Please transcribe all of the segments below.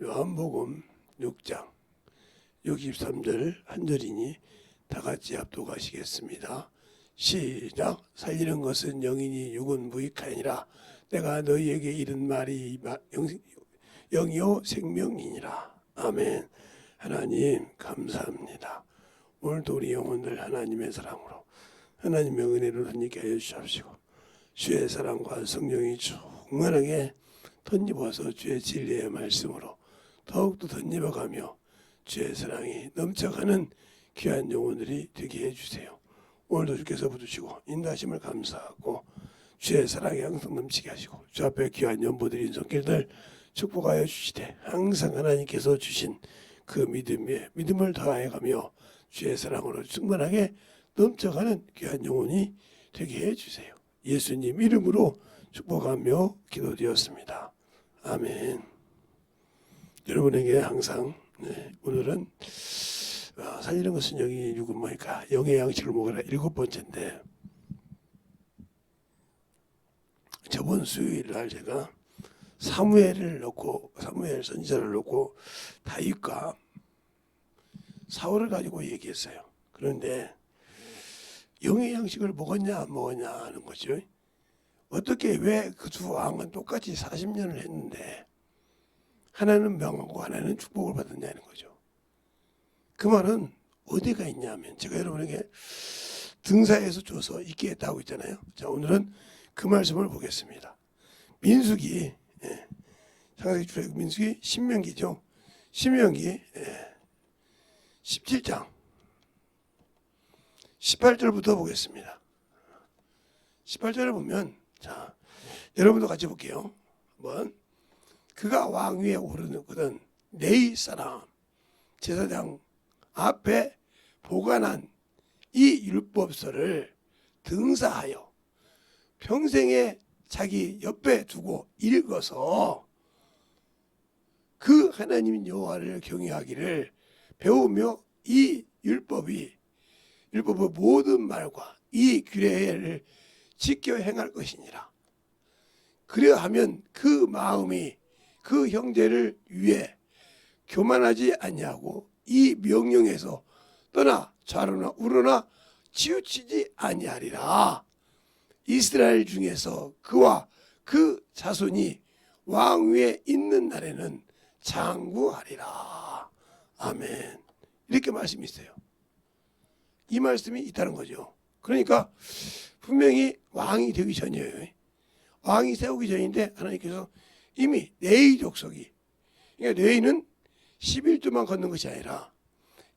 요한복음 6장 63절 한 절이니 다 같이 합독하시겠습니다. 시작. 살리는 것은 영이니 육은 무익하니라. 내가 너희에게 이른 말이 영이요 생명이니라. 아멘. 하나님 감사합니다. 오늘도 우리 영혼들 하나님의 사랑으로 하나님의 은혜로 덧입게 하여 주십시오. 주의 사랑과 성령이 충만하게 덧입어서 주의 진리의 말씀으로 더욱더 덧입어가며 주의 사랑이 넘쳐가는 귀한 영혼들이 되게 해주세요. 오늘도 주께서 붙으시고 인도하심을 감사하고 주의 사랑이 항상 넘치게 하시고 주 앞에 귀한 연보들인 손길들 축복하여 주시되 항상 하나님께서 주신 그 믿음을 더하여가며 주의 사랑으로 충만하게 넘쳐가는 귀한 영혼이 되게 해주세요. 예수님 이름으로 축복하며 기도드렸습니다. 아멘. 여러분에게 항상 오늘은 살리는 것은 영이 육은 뭐니까 영의 양식을 먹으라 7번째인데, 저번 수요일 날 제가 사무엘 선지자를 놓고 다윗과 사울을 가지고 얘기했어요. 그런데 영의 양식을 먹었냐 안 먹었냐 하는 거죠. 어떻게 왜 그 두 왕은 똑같이 40년을 했는데 하나는 명하고 하나는 축복을 받았냐는 거죠. 그 말은 어디가 있냐면 제가 여러분에게 등사에서 줘서 있게 했다고 있잖아요. 자, 오늘은 그 말씀을 보겠습니다. 민수기, 창세기, 출애굽, 민수기, 신명기죠. 신명기 17장 18절부터 보겠습니다. 18절을 보면, 자, 여러분도 같이 볼게요. 한번. 그가 왕 위에 오르거든 네이 사람 제사장 앞에 보관한 이 율법서를 등사하여 평생에 자기 옆에 두고 읽어서 그 하나님 여호와를 경외하기를 배우며 이 율법의 모든 말과 이 규례를 지켜 행할 것이니라. 그래야하면 그 마음이 그 형제를 위해 교만하지 아니하고 이 명령에서 떠나 좌로나 우로나 치우치지 아니하리라. 이스라엘 중에서 그와 그 자손이 왕 위에 있는 날에는 장구하리라. 아멘. 이렇게 말씀이 있어요. 이 말씀이 있다는 거죠. 그러니까 분명히 왕이 되기 전이에요. 왕이 세우기 전인데 하나님께서 이미 레위 족속이, 그러니까 레위는 11조만 걷는 것이 아니라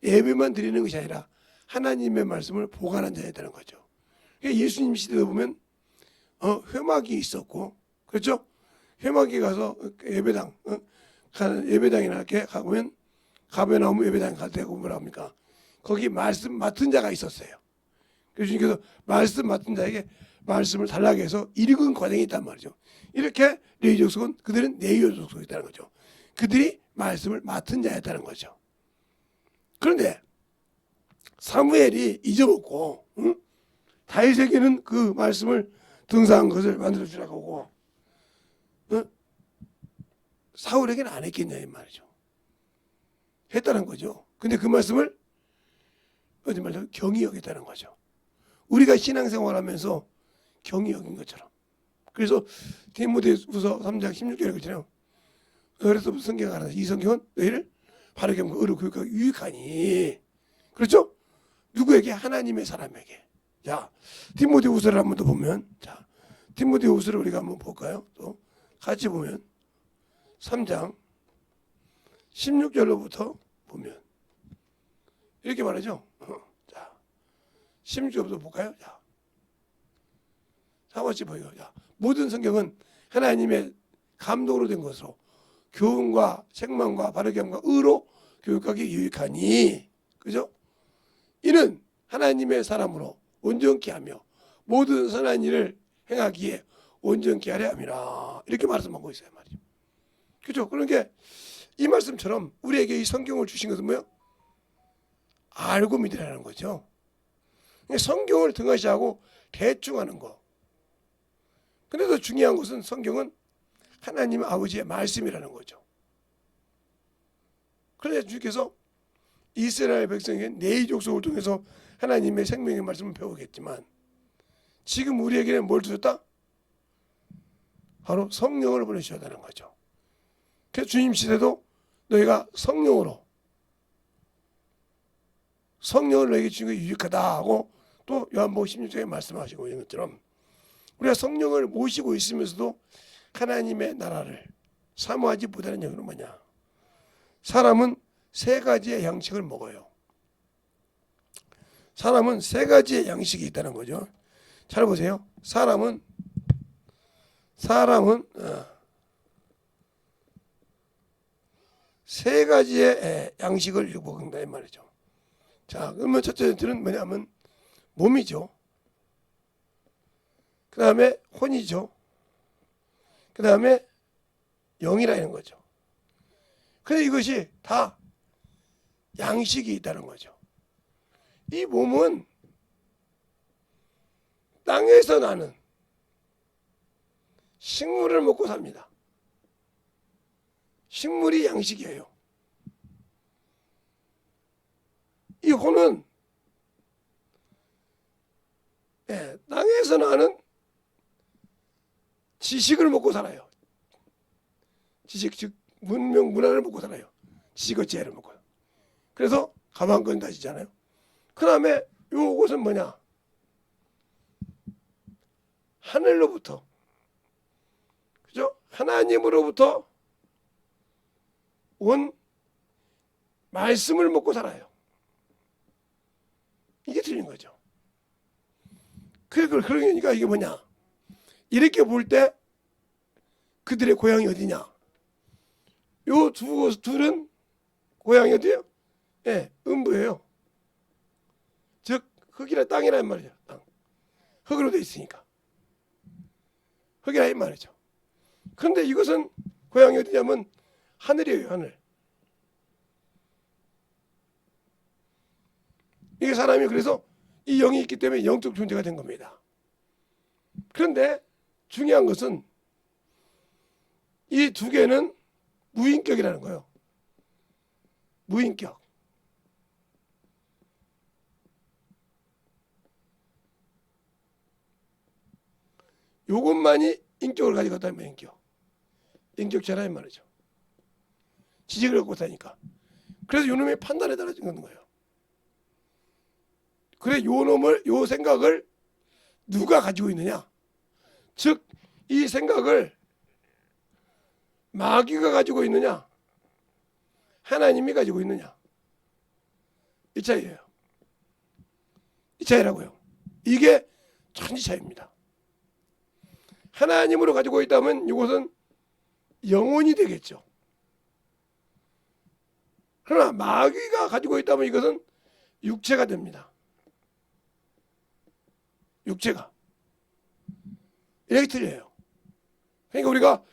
예배만 드리는 것이 아니라 하나님의 말씀을 보관한 자였다는 거죠. 그러니까 예수님 시대에 보면 회막이 있었고, 그렇죠? 회막에 가서 예배당, 예배당이나 이렇게 가보면 가버나움 예배당 갈 때 뭐라 합니까? 거기 말씀 맡은 자가 있었어요. 그래서 주님께서 말씀 맡은 자에게 말씀을 달라고 해서 읽은 과정이 있단 말이죠. 이렇게 레위 족속은 그들은 레위 족속이었다는 거죠. 그들이 말씀을 맡은 자였다는 거죠. 그런데 사무엘이 잊어먹고 다윗에게는 그 말씀을 등사한 것을 만들어 주라고 하고 사울에게는 안 했겠냐 이 말이죠. 했다는 거죠. 근데 그 말씀을 어디 말로 경히 여겼다는 거죠. 우리가 신앙생활하면서 경히 여긴 것처럼. 그래서 디모데후서 3장 16절에 그렇잖아요. 그래서 성경을 알아서 이 성경은 너희를 바르게 의로 교육하기 유익하니. 그렇죠? 누구에게? 하나님의 사람에게. 자, 디모데후서를 한번 더 보면, 자, 디모데후서를 우리가 한번 볼까요? 또 같이 보면 3장 16절로부터 보면 이렇게 말하죠. 자, 16절부터 볼까요? 자, 사와씨 보여요. 자, 모든 성경은 하나님의 감동으로 된 것으로 교훈과 책망과 바르게 함과 의로 교육하기 유익하니, 그죠? 이는 하나님의 사람으로 온전케 하며 모든 선한 일을 행하기에 온전케 하려 함이라. 이렇게 말씀하고 있어요, 말이죠. 그죠? 그러니까 이 말씀처럼 우리에게 이 성경을 주신 것은 뭐예요? 알고 믿으라는 거죠. 성경을 등하시하고 대충 하는 거. 그래도 중요한 것은 성경은 하나님 아버지의 말씀이라는 거죠. 그런데 주께서 이스라엘 백성에게 네 족속을 통해서 하나님의 생명의 말씀을 배우겠지만 지금 우리에게는 뭘 주셨다? 바로 성령을 보내주셨다는 거죠. 그래서 주님 시대도 너희가 성령을 너에게 주신 것이 유익하다 하고 또 요한복음 16장에 말씀하시고 있는 것처럼 우리가 성령을 모시고 있으면서도 하나님의 나라를 사모하지 못하는 이유는 뭐냐? 사람은 세 가지의 양식을 먹어요. 사람은 세 가지의 양식이 있다는 거죠. 잘 보세요. 사람은 세 가지의 양식을 먹는다 이 말이죠. 자, 그러면 첫째는 뭐냐면 몸이죠. 그 다음에 혼이죠. 그 다음에 영이라는 거죠. 근데 이것이 다 양식이 있다는 거죠. 이 몸은 땅에서 나는 식물을 먹고 삽니다. 식물이 양식이에요. 이 혼은 땅에서 나는 지식을 먹고 살아요. 지식, 즉 문명, 문화를 먹고 살아요. 지식과 지혜를 먹고요. 그래서 가방끈 다시잖아요. 그 다음에 요것은 뭐냐? 하늘로부터, 그죠? 하나님으로부터 온 말씀을 먹고 살아요. 이게 틀린 거죠. 그러니까 이게 뭐냐? 이렇게 볼 때 그들의 고향이 어디냐? 요 둘은 고향이 어디예요? 음부예요. 즉 흙이라 땅이란 말이죠. 땅. 흙으로 돼 있으니까. 흙이라 이 말이죠. 그런데 이것은 고향이 어디냐면 하늘이에요. 하늘. 이게 사람이 그래서 이 영이 있기 때문에 영적 존재가 된 겁니다. 그런데 중요한 것은 이 두 개는 무인격이라는 거예요. 무인격. 요것만이 인격을 가지고 있다면 인격. 인격체라 이 말이죠. 지식을 갖고 있다니까. 그래서 요놈의 판단에 따라진 거예요. 그래 요 생각을 누가 가지고 있느냐? 즉 이 생각을 마귀가 가지고 있느냐? 하나님이 가지고 있느냐? 이 차이예요. 이 차이라고요. 이게 천지 차이입니다. 하나님으로 가지고 있다면 이것은 영혼이 되겠죠. 그러나 마귀가 가지고 있다면 이것은 육체가 됩니다. 육체가. 이렇게 틀려요. 그러니까 우리가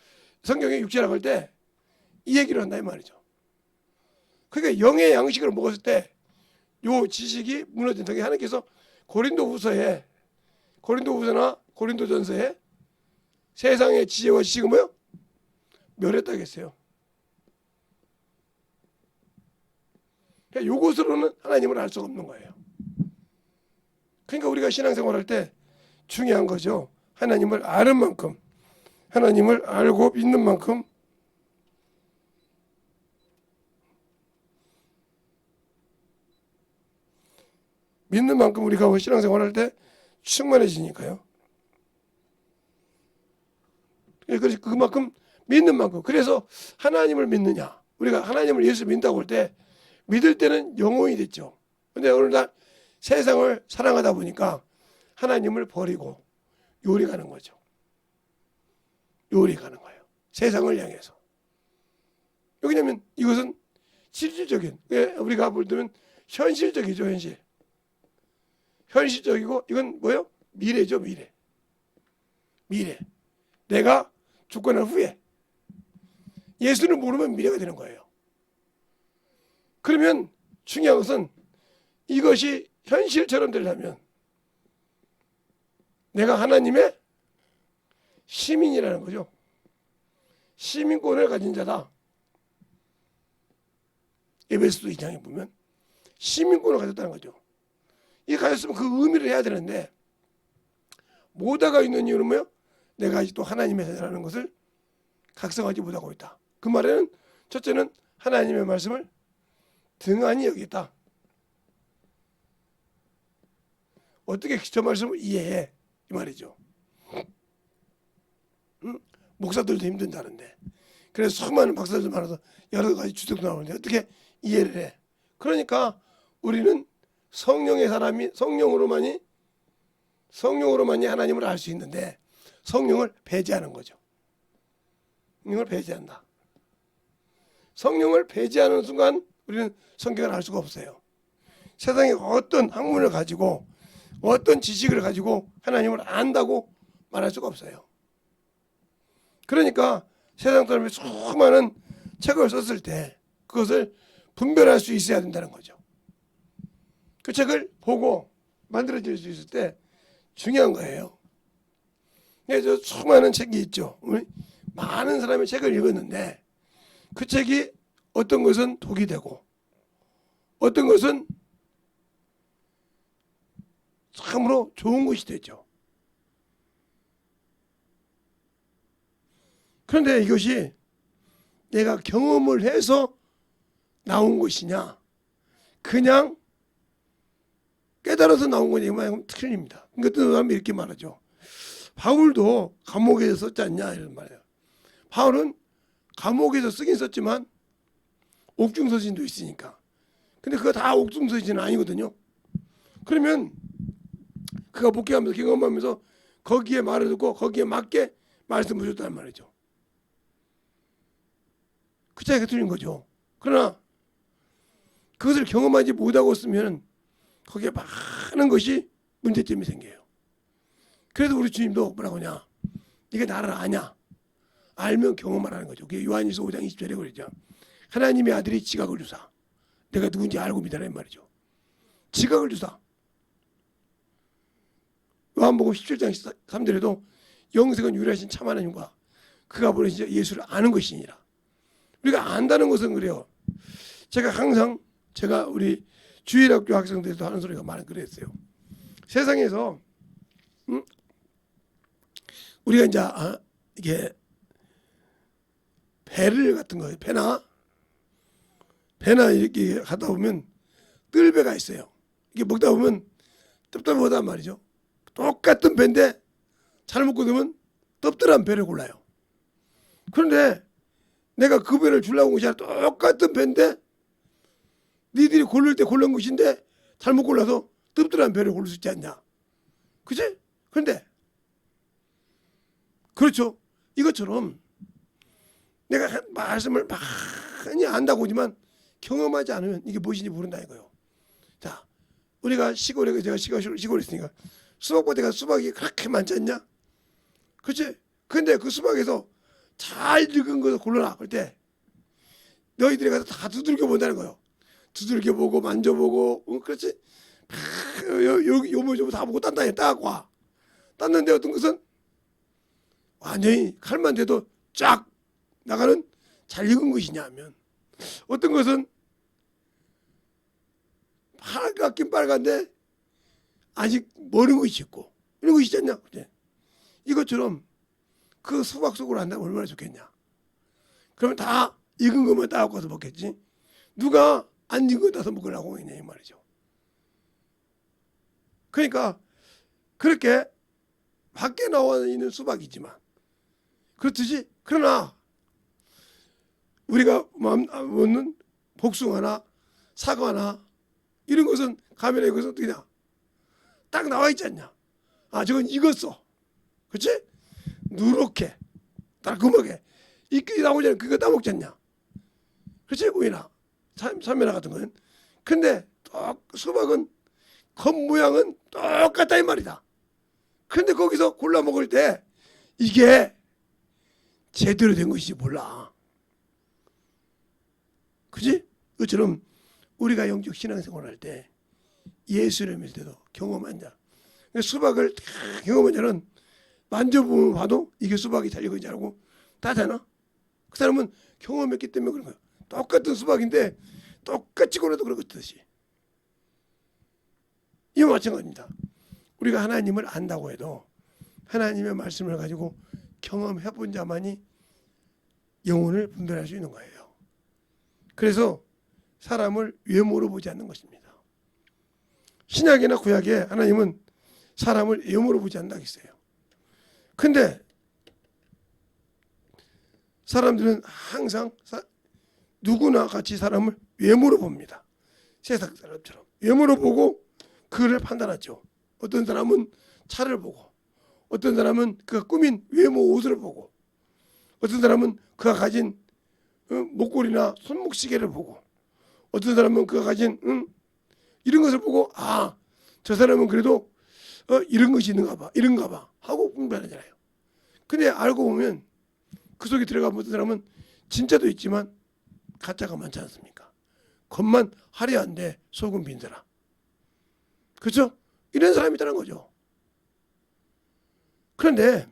성경에 육체라고 할 때 이 얘기를 한다 이 말이죠. 그러니까 영의 양식을 먹었을 때 요 지식이 무너진다. 하나님께서 고린도후서나 고린도전서에 세상의 지혜와 지식은 뭐요? 멸했다고 했어요. 그러니까 요것으로는 하나님을 알 수가 없는 거예요. 그러니까 우리가 신앙생활할 때 중요한 거죠. 하나님을 아는 만큼, 하나님을 알고 믿는 만큼 우리가 신앙생활할 때 충만해지니까요. 그래서 그만큼 믿는 만큼. 그래서 하나님을 믿느냐? 우리가 하나님을 예수 믿는다고 할 때 믿을 때는 영혼이 됐죠. 그런데 오늘날 세상을 사랑하다 보니까 하나님을 버리고 요리 가는 거죠. 요리 가는 거예요. 세상을 향해서. 왜냐하면 이것은 실질적인, 우리가 볼 때는 현실적이죠. 현실적이고 이건 뭐예요? 미래죠. 미래. 내가 죽고 난 후에 예수를 모르면 미래가 되는 거예요. 그러면 중요한 것은 이것이 현실처럼 되려면 내가 하나님의 시민이라는 거죠. 시민권을 가진 자다. 에베소서 2장에 보면 시민권을 가졌다는 거죠. 이 가졌으면 그 의미를 해야 되는데 못하고 있는 이유는 뭐예요? 내가 아직도 하나님의 자녀라는 것을 각성하지 못하고 있다. 그 말에는 첫째는 하나님의 말씀을 등한히 여기겠다. 어떻게 저 말씀을 이해해? 이 말이죠. 목사들도 힘든다는데 그래서 수많은 박사들 많아서 여러 가지 주석도 나오는데 어떻게 이해를 해? 그러니까 우리는 성령의 사람이 성령으로만이 하나님을 알 수 있는데 성령을 배제하는 거죠. 성령을 배제한다. 성령을 배제하는 순간 우리는 성경을 알 수가 없어요. 세상에 어떤 학문을 가지고 어떤 지식을 가지고 하나님을 안다고 말할 수가 없어요. 그러니까 세상 사람이 수많은 책을 썼을 때 그것을 분별할 수 있어야 된다는 거죠. 그 책을 보고 만들어질 수 있을 때 중요한 거예요. 그래서 수많은 책이 있죠. 많은 사람이 책을 읽었는데 그 책이 어떤 것은 독이 되고 어떤 것은 참으로 좋은 것이 되죠. 그런데 이것이 내가 경험을 해서 나온 것이냐 그냥 깨달아서 나온 거냐 이건 틀립니다. 그러니까 어떤 사람이 이렇게 말하죠. 바울도 감옥에서 썼지 않냐 이런 말이에요. 바울은 감옥에서 쓰긴 썼지만 옥중서신도 있으니까. 근데 그거 다 옥중서신은 아니거든요. 그러면 그가 복귀하면서 경험하면서 거기에 말을 듣고 거기에 맞게 말씀을 줬단 말이죠. 그 차이가 틀린 거죠. 그러나 그것을 경험하지 못하고 쓰면 거기에 많은 것이 문제점이 생겨요. 그래서 우리 주님도 뭐라고 하냐. 네가 나를 아냐. 알면 경험을 하는 거죠. 그게 요한일서 5장 20절에 그러죠. 하나님의 아들이 지각을 주사. 내가 누군지 알고 믿으라 말이죠. 지각을 주사. 요한복음 17장 3절에도 영생은 유일하신 참 하나님과 그가 보내신 예수를 아는 것이니라. 우리가 안다는 것은 그래요. 제가 항상 우리 주일학교 학생들도 하는 소리가 많은 그랬어요. 세상에서 우리가 이제 이게 배를 같은 거예요. 배나 이렇게 하다 보면 뜰배가 있어요. 이게 먹다 보면 떫떫하단 말이죠. 똑같은 배인데 잘못 고르면 떫떫한 배를 골라요. 그런데 내가 그 배를 주려고 온 것이 아니라 똑같은 배인데 니들이 고를 때 고른 것인데 잘못 골라서 떫떫한 배를 고를 수 있지 않냐. 그치? 그런데 그렇죠. 이것처럼 내가 말씀을 많이 안다고 하지만 경험하지 않으면 이게 무엇인지 모른다 이거예요. 자, 우리가 제가 시골에 있으니까 수박밭에가 수박이 그렇게 많지 않냐? 그렇지? 근데 그 수박에서 잘 익은 것을 골라라. 그럴 때 너희들이 가서 다 두들겨 본다는 거예요. 두들겨 보고 만져보고, 그렇지? 요거 다 보고 딴다. 딱 와. 땄는데 어떤 것은 완전히 칼만 대도 쫙 나가는 잘 익은 것이냐 하면 어떤 것은 빨갛긴 빨간데 아직 머는 것이 있고 이런 것이 있지 않냐. 그래. 이것처럼 그 수박 속으로 한다면 얼마나 좋겠냐. 그러면 다 익은 것만 따갖고 와서 먹겠지. 누가 안 익은 거 따서 먹으려고 했냐 이 말이죠. 그러니까 그렇게 밖에 나와 있는 수박이지만 그렇듯이 그러나 우리가 먹는 복숭아나 사과나 이런 것은 카메라에 것은 어떻게냐 딱 나와 있지 않냐. 아 저건 익었어. 그렇지? 누렇게 달콤하게 익기 나오잖아. 그거 따먹지 않냐. 그렇지? 우유나 참외나 같은 거는. 근데 수박은 겉모양은 똑같다 이 말이다. 근데 거기서 골라 먹을 때 이게 제대로 된 것인지 몰라. 그지? 그처럼 우리가 영적 신앙생활을 할 때 예수를 믿을 때도 경험한 자. 수박을 경험한 자는 만져보면 봐도 이게 수박이 잘 익은지 알고 다 되나? 그 사람은 경험했기 때문에 그런 거야. 똑같은 수박인데 똑같이 고려도 그렇듯이 이와 마찬가지입니다. 우리가 하나님을 안다고 해도 하나님의 말씀을 가지고 경험해 본 자만이 영혼을 분별할 수 있는 거예요. 그래서 사람을 외모로 보지 않는 것입니다. 신약이나 구약에 하나님은 사람을 외모로 보지 않는다고 했어요. 근데 사람들은 항상 누구나 같이 사람을 외모로 봅니다. 세상 사람처럼 외모로 보고 그를 판단하죠. 어떤 사람은 차를 보고, 어떤 사람은 그가 꾸민 외모 옷을 보고, 어떤 사람은 그가 가진 목걸이나 손목시계를 보고, 어떤 사람은 그가 가진 이런 것을 보고 저 사람은 그래도 이런 것이 있는가 봐, 이런가 봐 하고 분별하잖아요. 근데 알고 보면 그 속에 들어가면 어떤 사람은 진짜도 있지만 가짜가 많지 않습니까? 겉만 화려한데 속은 빈더라. 그렇죠? 이런 사람이 있다는 거죠. 그런데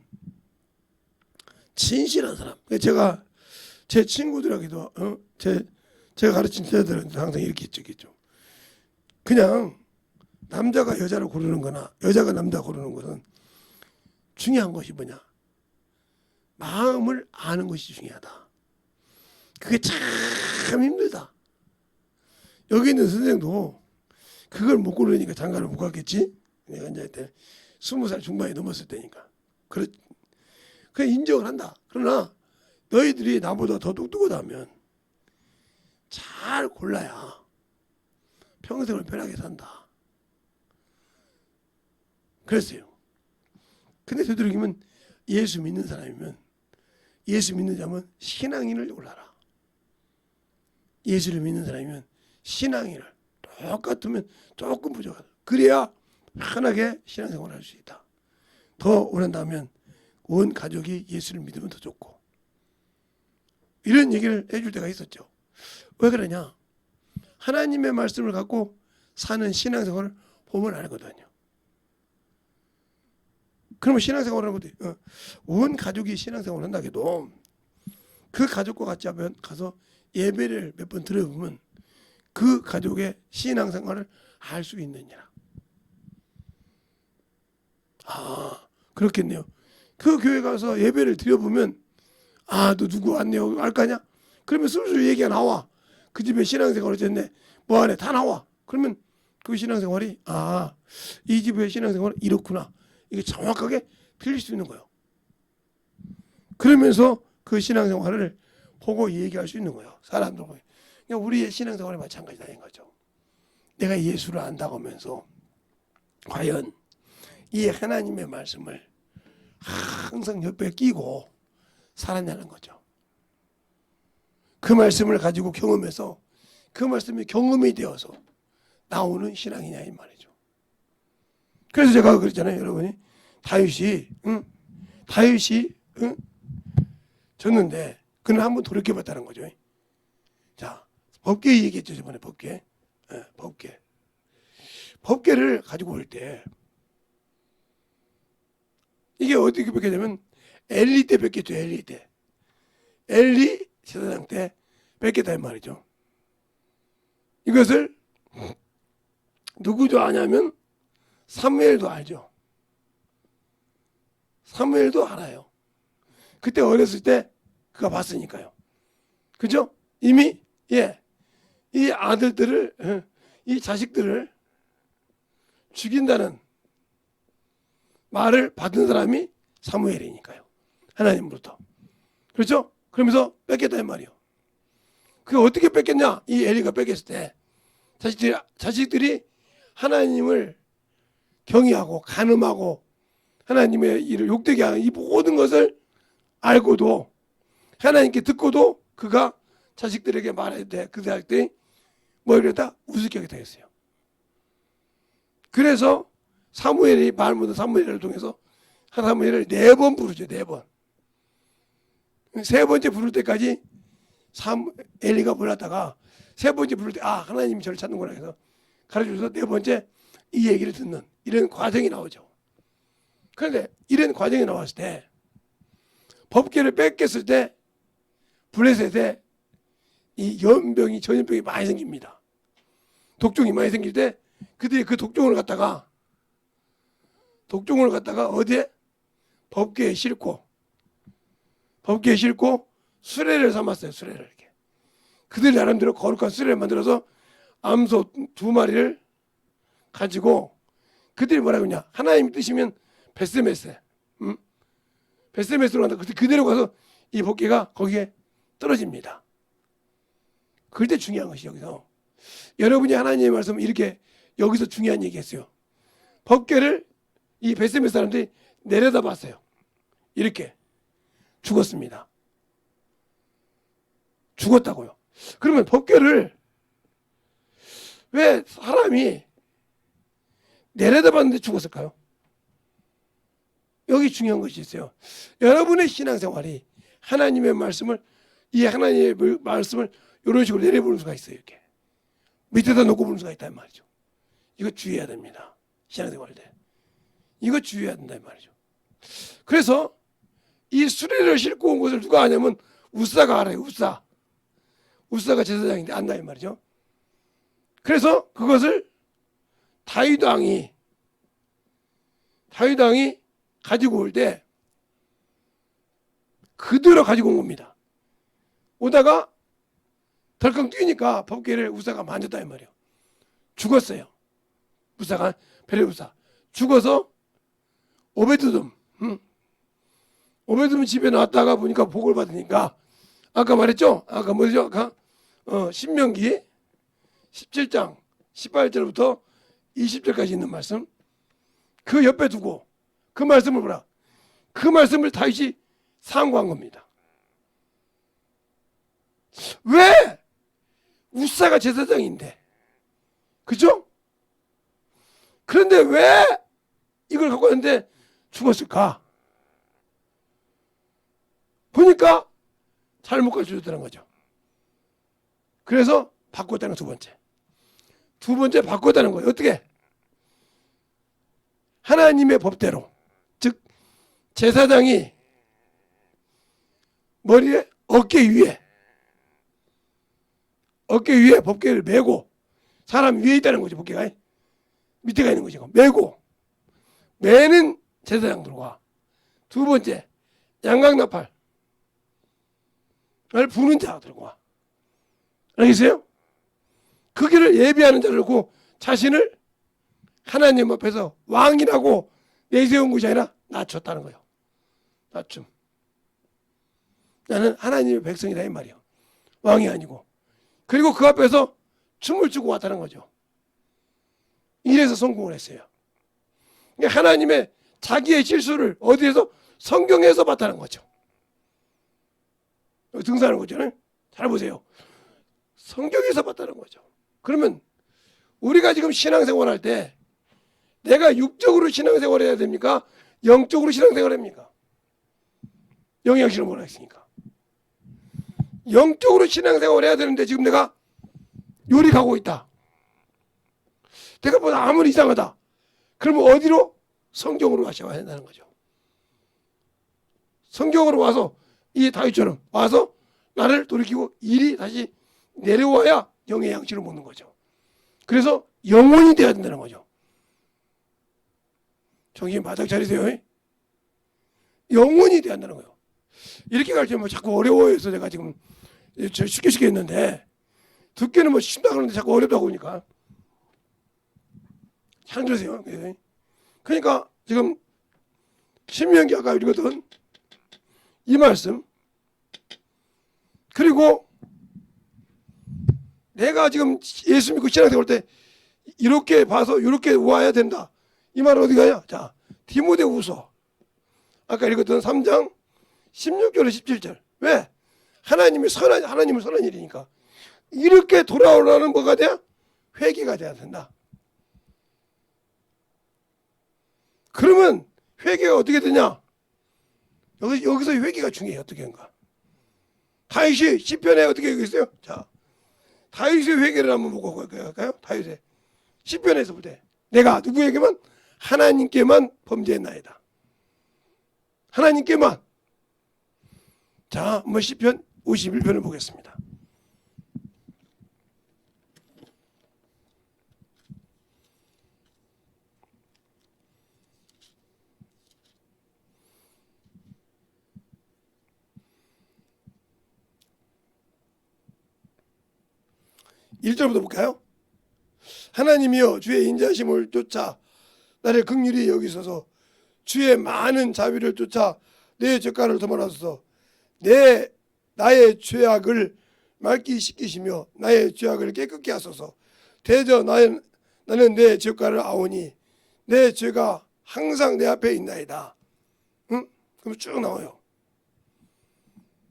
진실한 사람, 제가 제 친구들에게도 제가 가르친 제자들한테 항상 이렇게 했죠. 그냥 남자가 여자를 고르는 거나 여자가 남자 고르는 것은 중요한 것이 뭐냐? 마음을 아는 것이 중요하다. 그게 참 힘들다. 여기 있는 선생도 그걸 못 고르니까 장가를 못 갔겠지? 내가 이제 20살 중반이 넘었을 때니까. 그래 인정을 한다. 그러나 너희들이 나보다 더 똑똑하다면 잘 골라야 평생을 편하게 산다. 그랬어요. 근데 되도록이면 예수 믿는 사람이면, 예수 믿는 자면 신앙인을 골라라. 예수를 믿는 사람이면 신앙인을 똑같으면 조금 부족하다. 그래야 편하게 신앙생활을 할 수 있다. 더 원한다면 온 가족이 예수를 믿으면 더 좋고, 이런 얘기를 해줄 때가 있었죠. 왜 그러냐? 하나님의 말씀을 갖고 사는 신앙생활을 보면 알거든요. 그러면 신앙생활을 하는 것도 온 가족이 신앙생활을 한다 해도 그 가족과 같이 가서 예배를 몇 번 들어보면 그 가족의 신앙생활을 알 수 있느니라. 그렇겠네요. 그 교회 가서 예배를 드려보면 너 누구 왔네요 알 거 아니야? 그러면 슬슬 얘기가 나와. 그 집에 신앙생활 어쨌네, 뭐 하네, 다 나와. 그러면 그 신앙생활이 이 집의 신앙생활은 이렇구나, 이게 정확하게 들릴 수 있는 거예요. 그러면서 그 신앙생활을 보고 얘기할 수 있는 거예요. 사람들 보고. 그러니까 우리의 신앙생활이 마찬가지다는 거죠. 내가 예수를 안다고 하면서 과연 이 하나님의 말씀을 항상 옆에 끼고 살았냐는 거죠. 그 말씀을 가지고 경험해서 그 말씀이 경험이 되어서 나오는 신앙이냐 이 말이죠. 그래서 제가 그랬잖아요. 여러분이 다윗이 졌는데 그는 한번 돌이켜봤다는 거죠. 자, 법궤 얘기했죠. 저번에 법궤. 법궤를 가지고 올 때 이게 어떻게 뺏겼냐면 엘리 때 뺏겼죠. 엘리 때. 엘리 제사장 때 뺏겼다 이 말이죠. 이것을 누구도 아냐면 사무엘도 알죠. 사무엘도 알아요. 그때 어렸을 때 그가 봤으니까요. 그죠? 이미 이 아들들을, 이 자식들을 죽인다는 말을 받은 사람이 사무엘이니까요. 하나님으로부터. 그렇죠? 그러면서 뺏겼다 이 말이요. 그게 어떻게 뺏겼냐? 이 엘리가 뺏겼을 때 자식들이 하나님을 경외하고 간음하고 하나님의 일을 욕되게 하는 이 모든 것을 알고도, 하나님께 듣고도 그가 자식들에게 말해야 돼. 그 자식들이 뭐 이러다 우습게 하게 되겠어요. 그래서 사무엘이 말 못한 사무엘을 통해서 사무엘을 4번 부르죠. 4번. 3번째 부를 때까지 엘리가 몰랐다가 3번째 부를 때 하나님이 저를 찾는구나 해서 가르쳐줘서 4번째 이 얘기를 듣는 이런 과정이 나오죠. 그런데 이런 과정이 나왔을 때 법궤를 뺏겼을 때 블레셋에 이 연병이 전염병이 많이 생깁니다. 독종이 많이 생길 때 그들이 그 독종을 갖다가 어디에 법궤에 싣고 수레를 삼았어요. 수레를 이렇게. 그들 나름대로 거룩한 수레를 만들어서 암소 2마리를 가지고 그들이 뭐라고 했냐? 하나님 뜻이면 베스메스, 베스메스로 간다. 그대로 가서 이 법궤가 거기에 떨어집니다. 그럴 때 중요한 것이 여기서 여러분이 하나님의 말씀을 이렇게 여기서 중요한 얘기했어요. 법궤를 이 베스메스 사람들이 내려다봤어요. 이렇게 죽었습니다. 죽었다고요. 그러면 법궤를 왜 사람이 내려다봤는데 죽었을까요? 여기 중요한 것이 있어요. 여러분의 신앙생활이 하나님의 말씀을 이런 식으로 내려보는 수가 있어요. 이렇게 밑에다 놓고 보는 수가 있단 말이죠. 이거 주의해야 됩니다. 신앙생활 때 이거 주의해야 된단 말이죠. 그래서 이 수레를 싣고 온 것을 누가 아냐면 우사가 알아요. 우사가 제사장인데 안다 이 말이죠. 그래서 그것을 다윗 왕이 가지고 올 때 그대로 가지고 온 겁니다. 오다가 덜컹 뛰니까 법궤를 우사가 만졌다 이 말이에요. 죽었어요. 우사가 베레우사 죽어서 오베드돔 집에 나왔다가 보니까 복을 받으니까 아까 말했죠? 아까 뭐죠? 신명기 17장 18절부터 20절까지 있는 말씀 그 옆에 두고 그 말씀을 보라. 그 말씀을 다윗이 상고한 겁니다. 왜? 우사가 제사장인데 그죠? 그런데 왜 이걸 갖고 왔는데 죽었을까? 보니까 잘못 가르쳐줬다는 거죠. 그래서 바꿨다는 두 번째 바꿨다는 거예요. 어떻게? 하나님의 법대로 즉 제사장이 머리에 어깨 위에 법궤를 메고 사람 위에 있다는 거죠. 법궤가 밑에가 있는 거죠. 메고 매는 제사장들과 두 번째 양각나팔을 부는 자들과 알겠어요? 그 길을 예비하는 자를 놓고 자신을 하나님 앞에서 왕이라고 내세운 것이 아니라 낮췄다는 거예요. 낮춤. 나는 하나님의 백성이다 이 말이에요. 왕이 아니고. 그리고 그 앞에서 춤을 추고 왔다는 거죠. 이래서 성공을 했어요. 그러니까 하나님의 자기의 실수를 어디에서? 성경에서 봤다는 거죠. 등산하는 거죠. 잘 보세요. 성경에서 봤다는 거죠. 그러면 우리가 지금 신앙생활 할 때 내가 육적으로 신앙생활 해야 됩니까? 영적으로 신앙생활 합니까? 영양실을 못 하겠으니까. 영적으로 신앙생활 해야 되는데 지금 내가 요리 가고 있다. 내가 보다 아무리 이상하다. 그러면 어디로? 성경으로 와셔야 된다는 거죠. 성경으로 와서 이 다윗처럼 와서 나를 돌이키고 일이 다시 내려와야 영의 양식을 먹는 거죠. 그래서 영혼이 돼야 된다는 거죠. 정신 바짝 차리세요. 영혼이 돼야 한다는 거예요. 이렇게 가르치면 자꾸 어려워해서 제가 지금 쉽게 했는데 듣기는 뭐 쉽다 그러는데 자꾸 어렵다고 하니까 잘 들으세요. 그러니까 지금 신명기 아까 읽었던 이 말씀 그리고 내가 지금 예수 믿고 신앙생활 때 이렇게 봐서 이렇게 와야 된다. 이 말은 어디 가냐? 자, 디모데후서 아까 읽었던 3장 16절에 17절. 왜? 하나님을 선한 일이니까. 이렇게 돌아오라는 뭐가 돼야? 회개가 돼야 된다. 그러면 회개가 어떻게 되냐? 여기서 회개가 중요해요. 어떻게 한가? 다윗이 시편에 어떻게 얘기했어요? 자, 다윗의 회개를 한번 보고 갈까요? 다윗의 시편에서 볼 때 내가 누구에게만? 하나님께만 범죄했나이다. 하나님께만. 자, 한번 시편 51편을 보겠습니다. 1절부터 볼까요? 하나님이여 주의 인자심을 쫓아 나를 긍휼히 여기소서. 주의 많은 자비를 쫓아 내 젓가락을 더말하소서. 나의 죄악을 맑게 씻기시며 나의 죄악을 깨끗게 하소서. 대저 나는 내 젓가락을 아오니 내 죄가 항상 내 앞에 있나이다. 응? 그럼 쭉 나와요.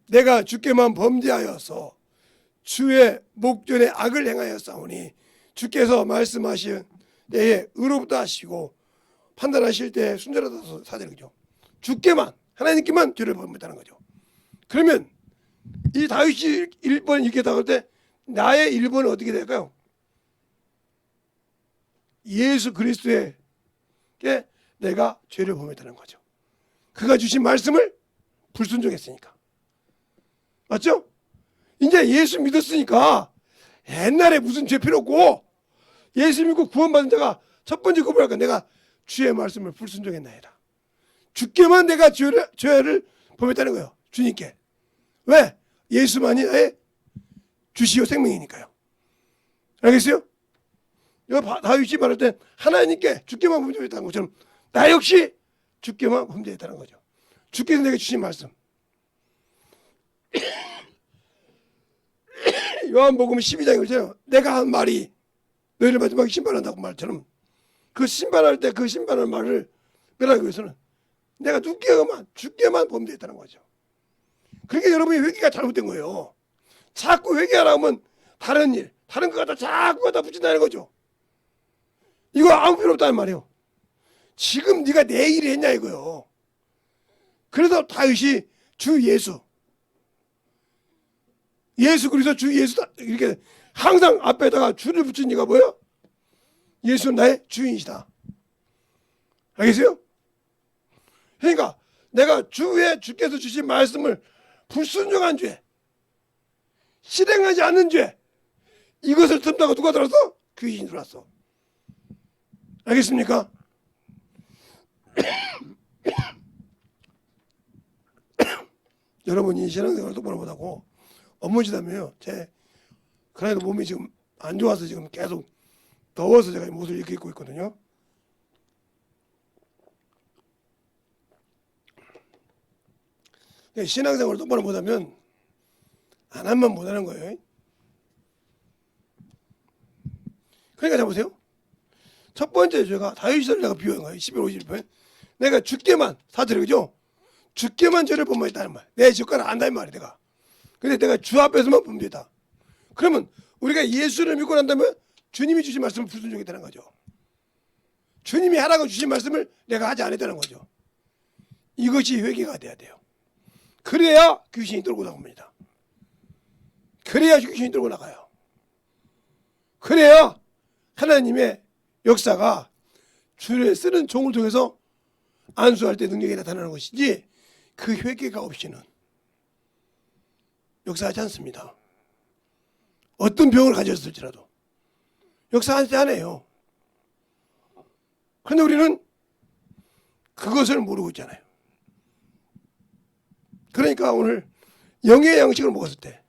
내가 주께만 범죄하여서 주의 목전에 악을 행하였사오니 주께서 말씀하신 때에 의로부터 하시고 판단하실 때 순전하다 사절이죠. 주께만, 하나님께만 죄를 범했다는 거죠. 그러면 이 다윗이 1번 이렇게 나올 때 나의 1번은 어떻게 될까요? 예수 그리스도에게 내가 죄를 범했다는 거죠. 그가 주신 말씀을 불순종했으니까. 맞죠? 이제 예수 믿었으니까 옛날에 무슨 죄 필요 없고 예수 믿고 구원받은 자가 첫 번째 고백할까? 내가 주의 말씀을 불순종했나이다. 주께만 내가 죄를 범했다는 거예요. 주님께. 왜? 예수만이 나의 주시오 생명이니까요. 알겠어요? 다윗이 말할 때 하나님께 주께만 범죄했다는 것처럼 나 역시 주께만 범죄했다는 거죠. 주께서 내게 주신 말씀. 요한복음 12장에 그러잖아요. 내가 한 말이 너희를 마지막에 심판한다고 말처럼 그 심판할 때 그 심판할 말을 멸하기 위해서는 내가 주께만 범죄했다는 거죠. 그러니까 여러분이 회개가 잘못된 거예요. 자꾸 회개하라 하면 다른 일, 다른 거 갖다 자꾸 갖다 붙인다는 거죠. 이거 아무 필요 없다는 말이에요. 지금 네가 내 일을 했냐 이거요. 그래서 다윗이 주 예수 그리스도 주 예수 이렇게 항상 앞에다가 주를 붙인 이가 뭐예요? 예수는 나의 주인이시다. 알겠어요? 그러니까 내가 주께서 주신 말씀을 불순종한 죄, 실행하지 않는 죄, 이것을 틈타고 누가 들어왔어? 귀신이 들어왔어. 알겠습니까? 여러분이 신앙생활을 똑바로 못하고 업무지다면요. 그날도 몸이 지금 안 좋아서 지금 계속 더워서 제가 옷을 이렇게 입고 있거든요. 신앙생활을 똑바로 못하면 안 하면 못하는 거예요. 그러니까 자 보세요. 첫 번째 죄가 다윗을 내가 비유한 거예요. 11월 51편. 내가 주께만 사절이 그죠? 주께만 죄를 범했다는 말. 내 젓가락 안다는 말이야 내가. 근데 내가 주 앞에서만 범죄했다. 그러면 우리가 예수를 믿고 난다면 주님이 주신 말씀을 불순종했다는 거죠. 주님이 하라고 주신 말씀을 내가 하지 않았다는 거죠. 이것이 회개가 돼야 돼요. 그래야 귀신이 떨고 나옵니다. 그래야 귀신이 떨고 나가요. 그래야 하나님의 역사가 주를 쓰는 종을 통해서 안수할 때 능력이 나타나는 것이지 그 회개가 없이는 역사하지 않습니다. 어떤 병을 가졌을지라도 역사하지 않아요. 그런데 우리는 그것을 모르고 있잖아요. 그러니까 오늘 영의 양식을 먹었을 때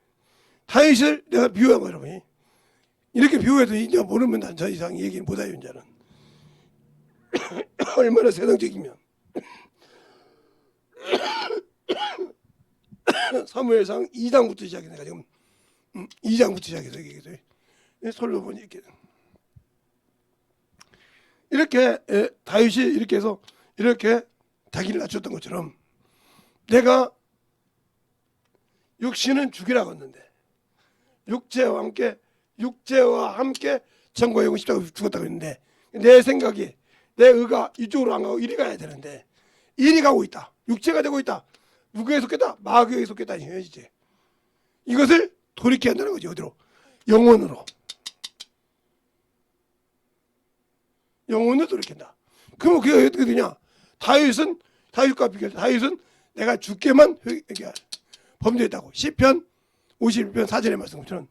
다윗을 내가 비유한 거예요. 여러분이. 이렇게 비유해도 이제 모르면 난 저 이상 얘기는 못해요. 이제는. 얼마나 세상적이면 사무엘상 2장부터 시작해. 내가 지금 2장부터 시작해서 얘기해서 솔로몬이 이렇게 다윗이 이렇게 해서 이렇게 자기를 낮췄던 것처럼 내가 육신은 죽이라고 했는데 육체와 함께 정과 영은 십자가에 죽었다고 했는데 내 생각이 내 의가 이쪽으로 안 가고 이리 가야 되는데 이리 가고 있다. 육체가 되고 있다. 누구에 속했다? 마귀에 속했다. 이제 이것을 돌이켜야 한다는 거지. 어디로? 영혼으로 돌이킨다. 그럼 그게 어떻게 되냐? 다윗과 비교할 때 다윗은 내가 주께만 범죄했다고. 시편 51편 4절의 말씀처럼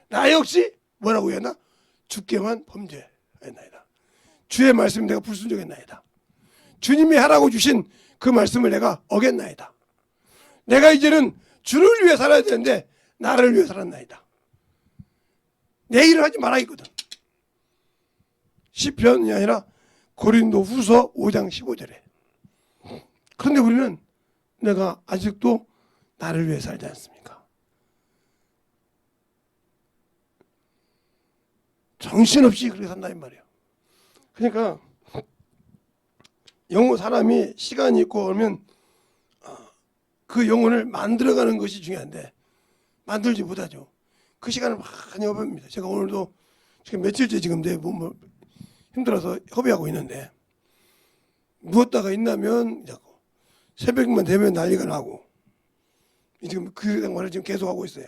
나 역시 뭐라고 했나? 주께만 범죄했나이다. 주의 말씀 내가 불순종했나이다. 주님이 하라고 주신 그 말씀을 내가 어겼나이다. 내가 이제는 주를 위해 살아야 되는데 나를 위해 살았나이다. 내 일을 하지 말아야겠거든. 시편이 아니라 고린도후서 5장 15절에. 그런데 우리는 내가 아직도 나를 위해 살지 않습니까? 정신없이 그렇게 산다 이 말이에요. 그러니까 영혼 사람이 시간이 있고 그러면 그 영혼을 만들어가는 것이 중요한데 만들지 못하죠. 그 시간을 많이 허비합니다. 제가 오늘도 지금 며칠째 지금 내 몸을 힘들어서 허비하고 있는데 누웠다가 있나면 자꾸 새벽만 되면 난리가 나고 지금 그 생활을 지금 계속 하고 있어요.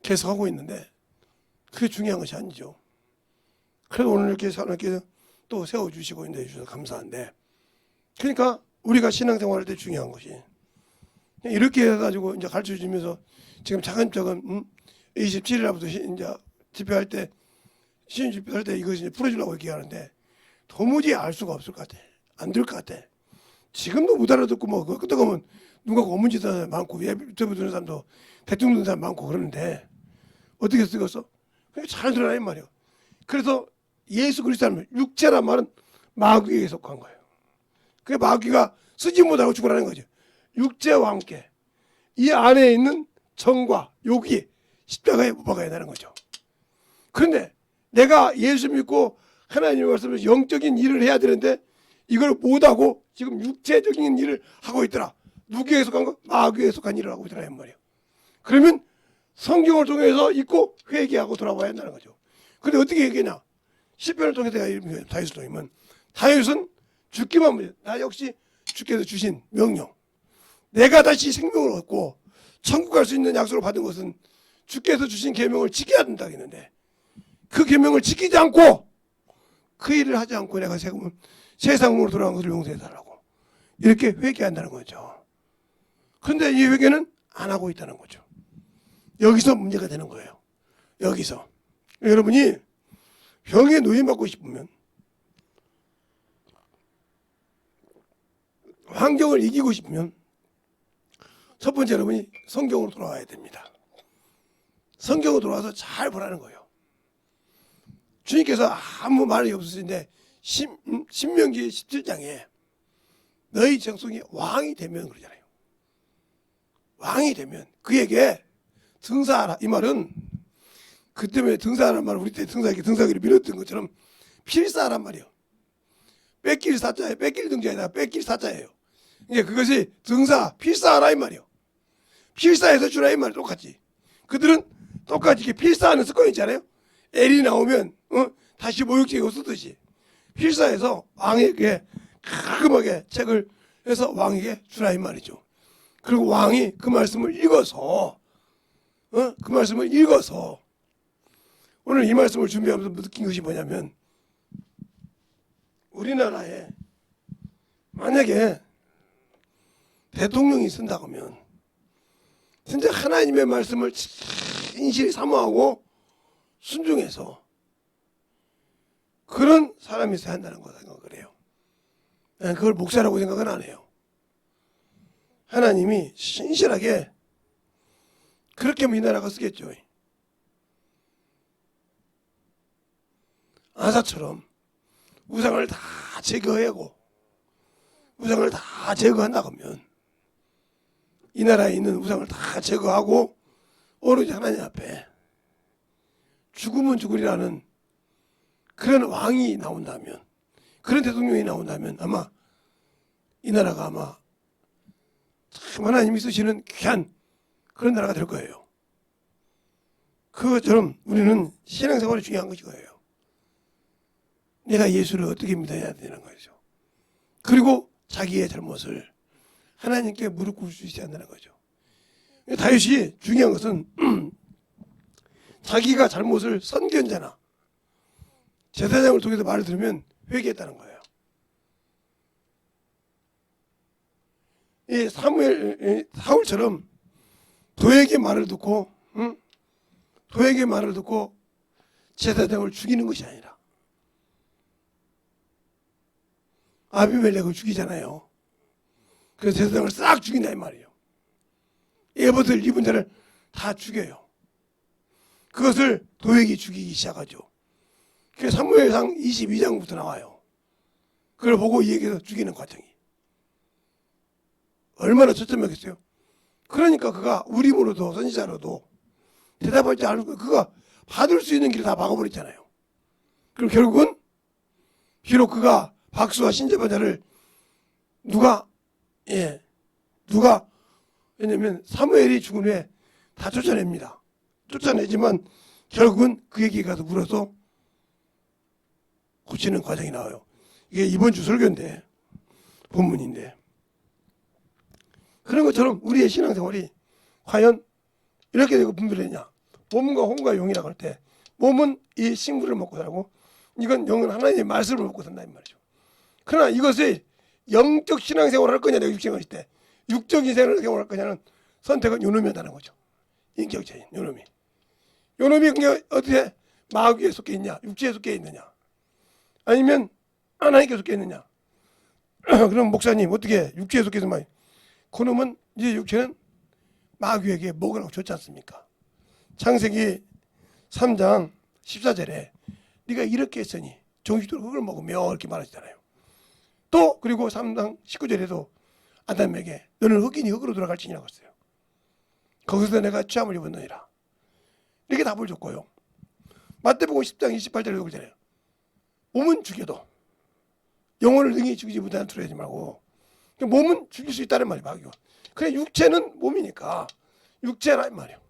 계속 하고 있는데 그게 중요한 것이 아니죠. 그래도 오늘 이렇게 하나님께서 또 세워주시고 인도해 주셔서 감사한데, 그러니까 우리가 신앙생활할 때 중요한 것이 이렇게 해가지고 이제 가르쳐 주면서 지금 차근차근 27일부터 이제 집회할 때 신인 집회할 때 이것을 이제 풀어주려고 이렇게 하는데 도무지 알 수가 없을 것 같아. 안 될 것 같아. 지금도 못 알아듣고 뭐 그때 가면 누가 고문짓 하는 사람 많고 유튜브 듣는 사람도 대충 듣는 사람 많고 그러는데 어떻게 쓰겠어? 잘 들어라 이 말이야. 그래서 예수 그리스도는 육체란 말은 마귀에 속한 거예요. 그 마귀가 쓰지 못하고 죽으라는 거죠. 육체와 함께 이 안에 있는 정과 욕이 십자가에 못 박아야 되는 거죠. 그런데 내가 예수 믿고 하나님의 말씀을 영적인 일을 해야 되는데 이걸 못하고 지금 육체적인 일을 하고 있더라. 누구에 속한 거? 마귀에 속한 일을 하고 있더라 이 말이에요. 그러면 성경을 통해서 읽고 회개하고 돌아와야 한다는 거죠. 그런데 어떻게 회개냐? 시편을 통해서 다윗을 통하면 다윗은 죽기만 하면 나 역시 주께서 주신 명령, 내가 다시 생명을 얻고 천국 갈 수 있는 약속을 받은 것은 주께서 주신 계명을 지켜야 된다고 했는데 그 계명을 지키지 않고 그 일을 하지 않고 내가 세상으로 돌아간 것을 용서해 달라고 이렇게 회개한다는 거죠. 그런데 이 회개는 안 하고 있다는 거죠. 여기서 문제가 되는 거예요. 여기서 여러분이 병에 노인받고 싶으면 환경을 이기고 싶으면 첫 번째 여러분이 성경으로 돌아와야 됩니다. 성경으로 돌아와서 잘 보라는 거예요. 주님께서 아무 말이 없으신데 신명기 17장에 너희 정성이 왕이 되면 그러잖아요. 왕이 되면 그에게 등사하라. 이 말은 그 때문에 등사하라는 말은 우리 때 등사기를 밀었던 것처럼 필사하란 말이에요. 뺏길 사자예요. 뺏길 등자에다가 뺏길 사자예요. 이게 그것이 등사, 필사하라 이 말이에요. 필사해서 주라 이 말이 똑같이. 그들은 똑같이 이렇게 필사하는 습관이 있잖아요. L이 나오면 다시 모욕죄고 쓰듯이 필사해서 왕에게 가끔하게 책을 해서 왕에게 주라 이 말이죠. 그리고 왕이 그 말씀을 읽어서 오늘 이 말씀을 준비하면서 느낀 것이 뭐냐면 우리나라에 만약에 대통령이 쓴다고 하면 진짜 하나님의 말씀을 진실히 사모하고 순종해서 그런 사람이 있어야 한다는 거 생각을 해요. 그걸 목사라고 생각은 안 해요. 하나님이 신실하게 그렇게 하면 이 나라가 쓰겠죠. 아사처럼 우상을 다 제거하고 우상을 다 제거한다고 하면 이 나라에 있는 우상을 다 제거하고 오로지 하나님 앞에 죽으면 죽으리라는 그런 왕이 나온다면, 그런 대통령이 나온다면 아마 이 나라가 아마 참 하나님이 쓰시는 귀한 그런 나라가 될 거예요. 그것처럼 우리는 신앙생활이 중요한 것이 거예요. 내가 예수를 어떻게 믿어야 되는 거죠. 그리고 자기의 잘못을 하나님께 무릎 꿇을 수 있어야 한다는 거죠. 다윗이 중요한 것은 자기가 잘못을 선견자나 제사장을 통해서 말을 들으면 회개했다는 거예요. 이 사울처럼 도에게 말을 듣고 제사장을 죽이는 것이 아니라 아비멜렉을 죽이잖아요. 그래서 제사장을 싹 죽인다 이 말이에요. 에봇을 입은 자를 다 죽여요. 그것을 도액이 죽이기 시작하죠. 그게 사무엘상 22장부터 나와요. 그걸 보고 이 얘기해서 죽이는 과정이 얼마나 처참하겠어요. 그러니까 그가 우림으로도 선지자로도 대답하지 않고 그가 받을 수 있는 길을 다 막아버렸잖아요. 그럼 결국은 비록 그가 박수와 신재반자를 누가 왜냐면 사무엘이 죽은 후에 다 쫓아냅니다. 쫓아내지만 결국은 그에게 가서 물어서 고치는 과정이 나와요. 이게 이번 주 설교인데 본문인데 그런 것처럼 우리의 신앙생활이 과연 이렇게 되고 분별했냐. 몸과 혼과 영이라고 할 때 몸은 이 식물을 먹고 살고 이건 영은 하나님의 말씀을 먹고 산다 이 말이죠. 그러나 이것을 영적 신앙생활을 할 거냐 내가 육신을 할 때 육적인 생활을 할 거냐는 선택은 요놈이 한다는 거죠. 인격체인 요놈이. 요놈이 그게 어떻게 마귀에 속해 있냐 육체에 속해 있느냐 아니면 하나님께 속해 있느냐. 그럼 목사님 어떻게 육체에 속해 있으면 그놈은 이제 육체는 마귀에게 먹으라고 줬지 않습니까? 창세기 3장 14절에 네가 이렇게 했으니 정식으로 그걸 먹으며 이렇게 말하시잖아요. 또 그리고 3장 19절에도 아담에게 너는 흙이니 흙으로 돌아갈지니라고 했어요. 거기서 내가 취함을 입었느니라 이렇게 답을 줬고요. 마태복음 10장 28절에도 그러잖아요. 몸은 죽여도 영혼을 능히 죽이지 못하는 투를 하지 말고 몸은 죽일 수 있다는 말이에요. 마귀가. 그래 육체는 몸이니까 육체라 이 말이에요.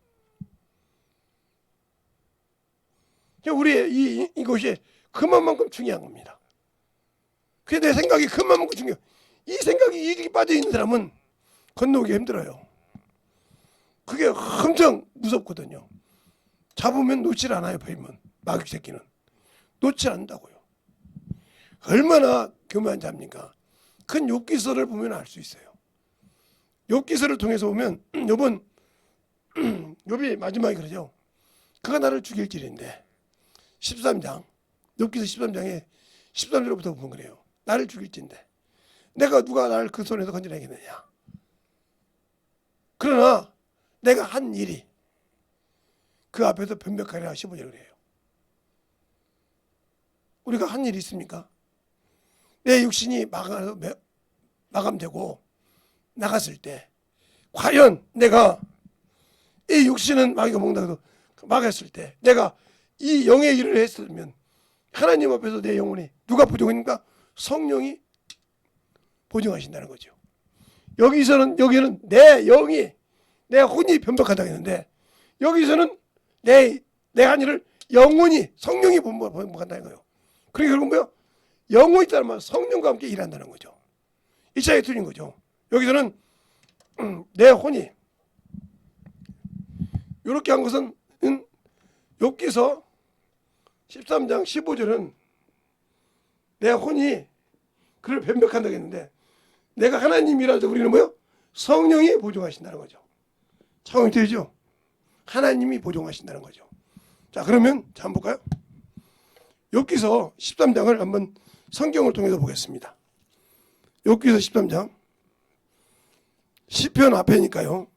우리의 이것이 그만큼 중요한 겁니다. 그게 내 생각이 그만큼 중요해요. 이 생각이 이렇게 빠져있는 사람은 건너오기 힘들어요. 그게 엄청 무섭거든요. 잡으면 놓질 않아요. 보이면 마귀 새끼는 놓지 않는다고요. 얼마나 교묘한 자입니까? 큰 욥기서를 보면 알 수 있어요. 욥기서를 통해서 보면 욥이 마지막에 그러죠. 그가 나를 죽일 길인데 13장 욥기서 13장에 13절부터 보면 그래요. 나를 죽일진데 누가 나를 그 손에서 건져내겠느냐. 그러나 내가 한 일이 그 앞에서 변벽하리라 15절 그래요. 우리가 한 일이 있습니까? 내 육신이 마감되고 나갔을 때 과연 내가 이 육신은 마귀가 먹는다고 막았을 때 내가 이 영의 일을 했으면 하나님 앞에서 내 영혼이 누가 보증합니까? 성령이 보증하신다는 거죠. 여기는 내 영이 내 혼이 변벽하다고 했는데 여기서는 내 한 일을 영혼이 성령이 변벽한다는 거예요. 그러니까 결국 뭐요? 영혼이 있다는 말 성령과 함께 일한다는 거죠. 이 차이가 틀린 거죠. 여기서는 내 혼이 이렇게 한 것은 욥기서 13장 15절은 내 혼이 그를 변벽한다고 했는데 내가 하나님이라 할 때 우리는 뭐요? 성령이 보증하신다는 거죠. 차원이 되죠? 하나님이 보증하신다는 거죠. 자 그러면 자 한번 볼까요? 욥기서 13장을 한번 성경을 통해서 보겠습니다. 욥기서 13장 시편 앞에니까요.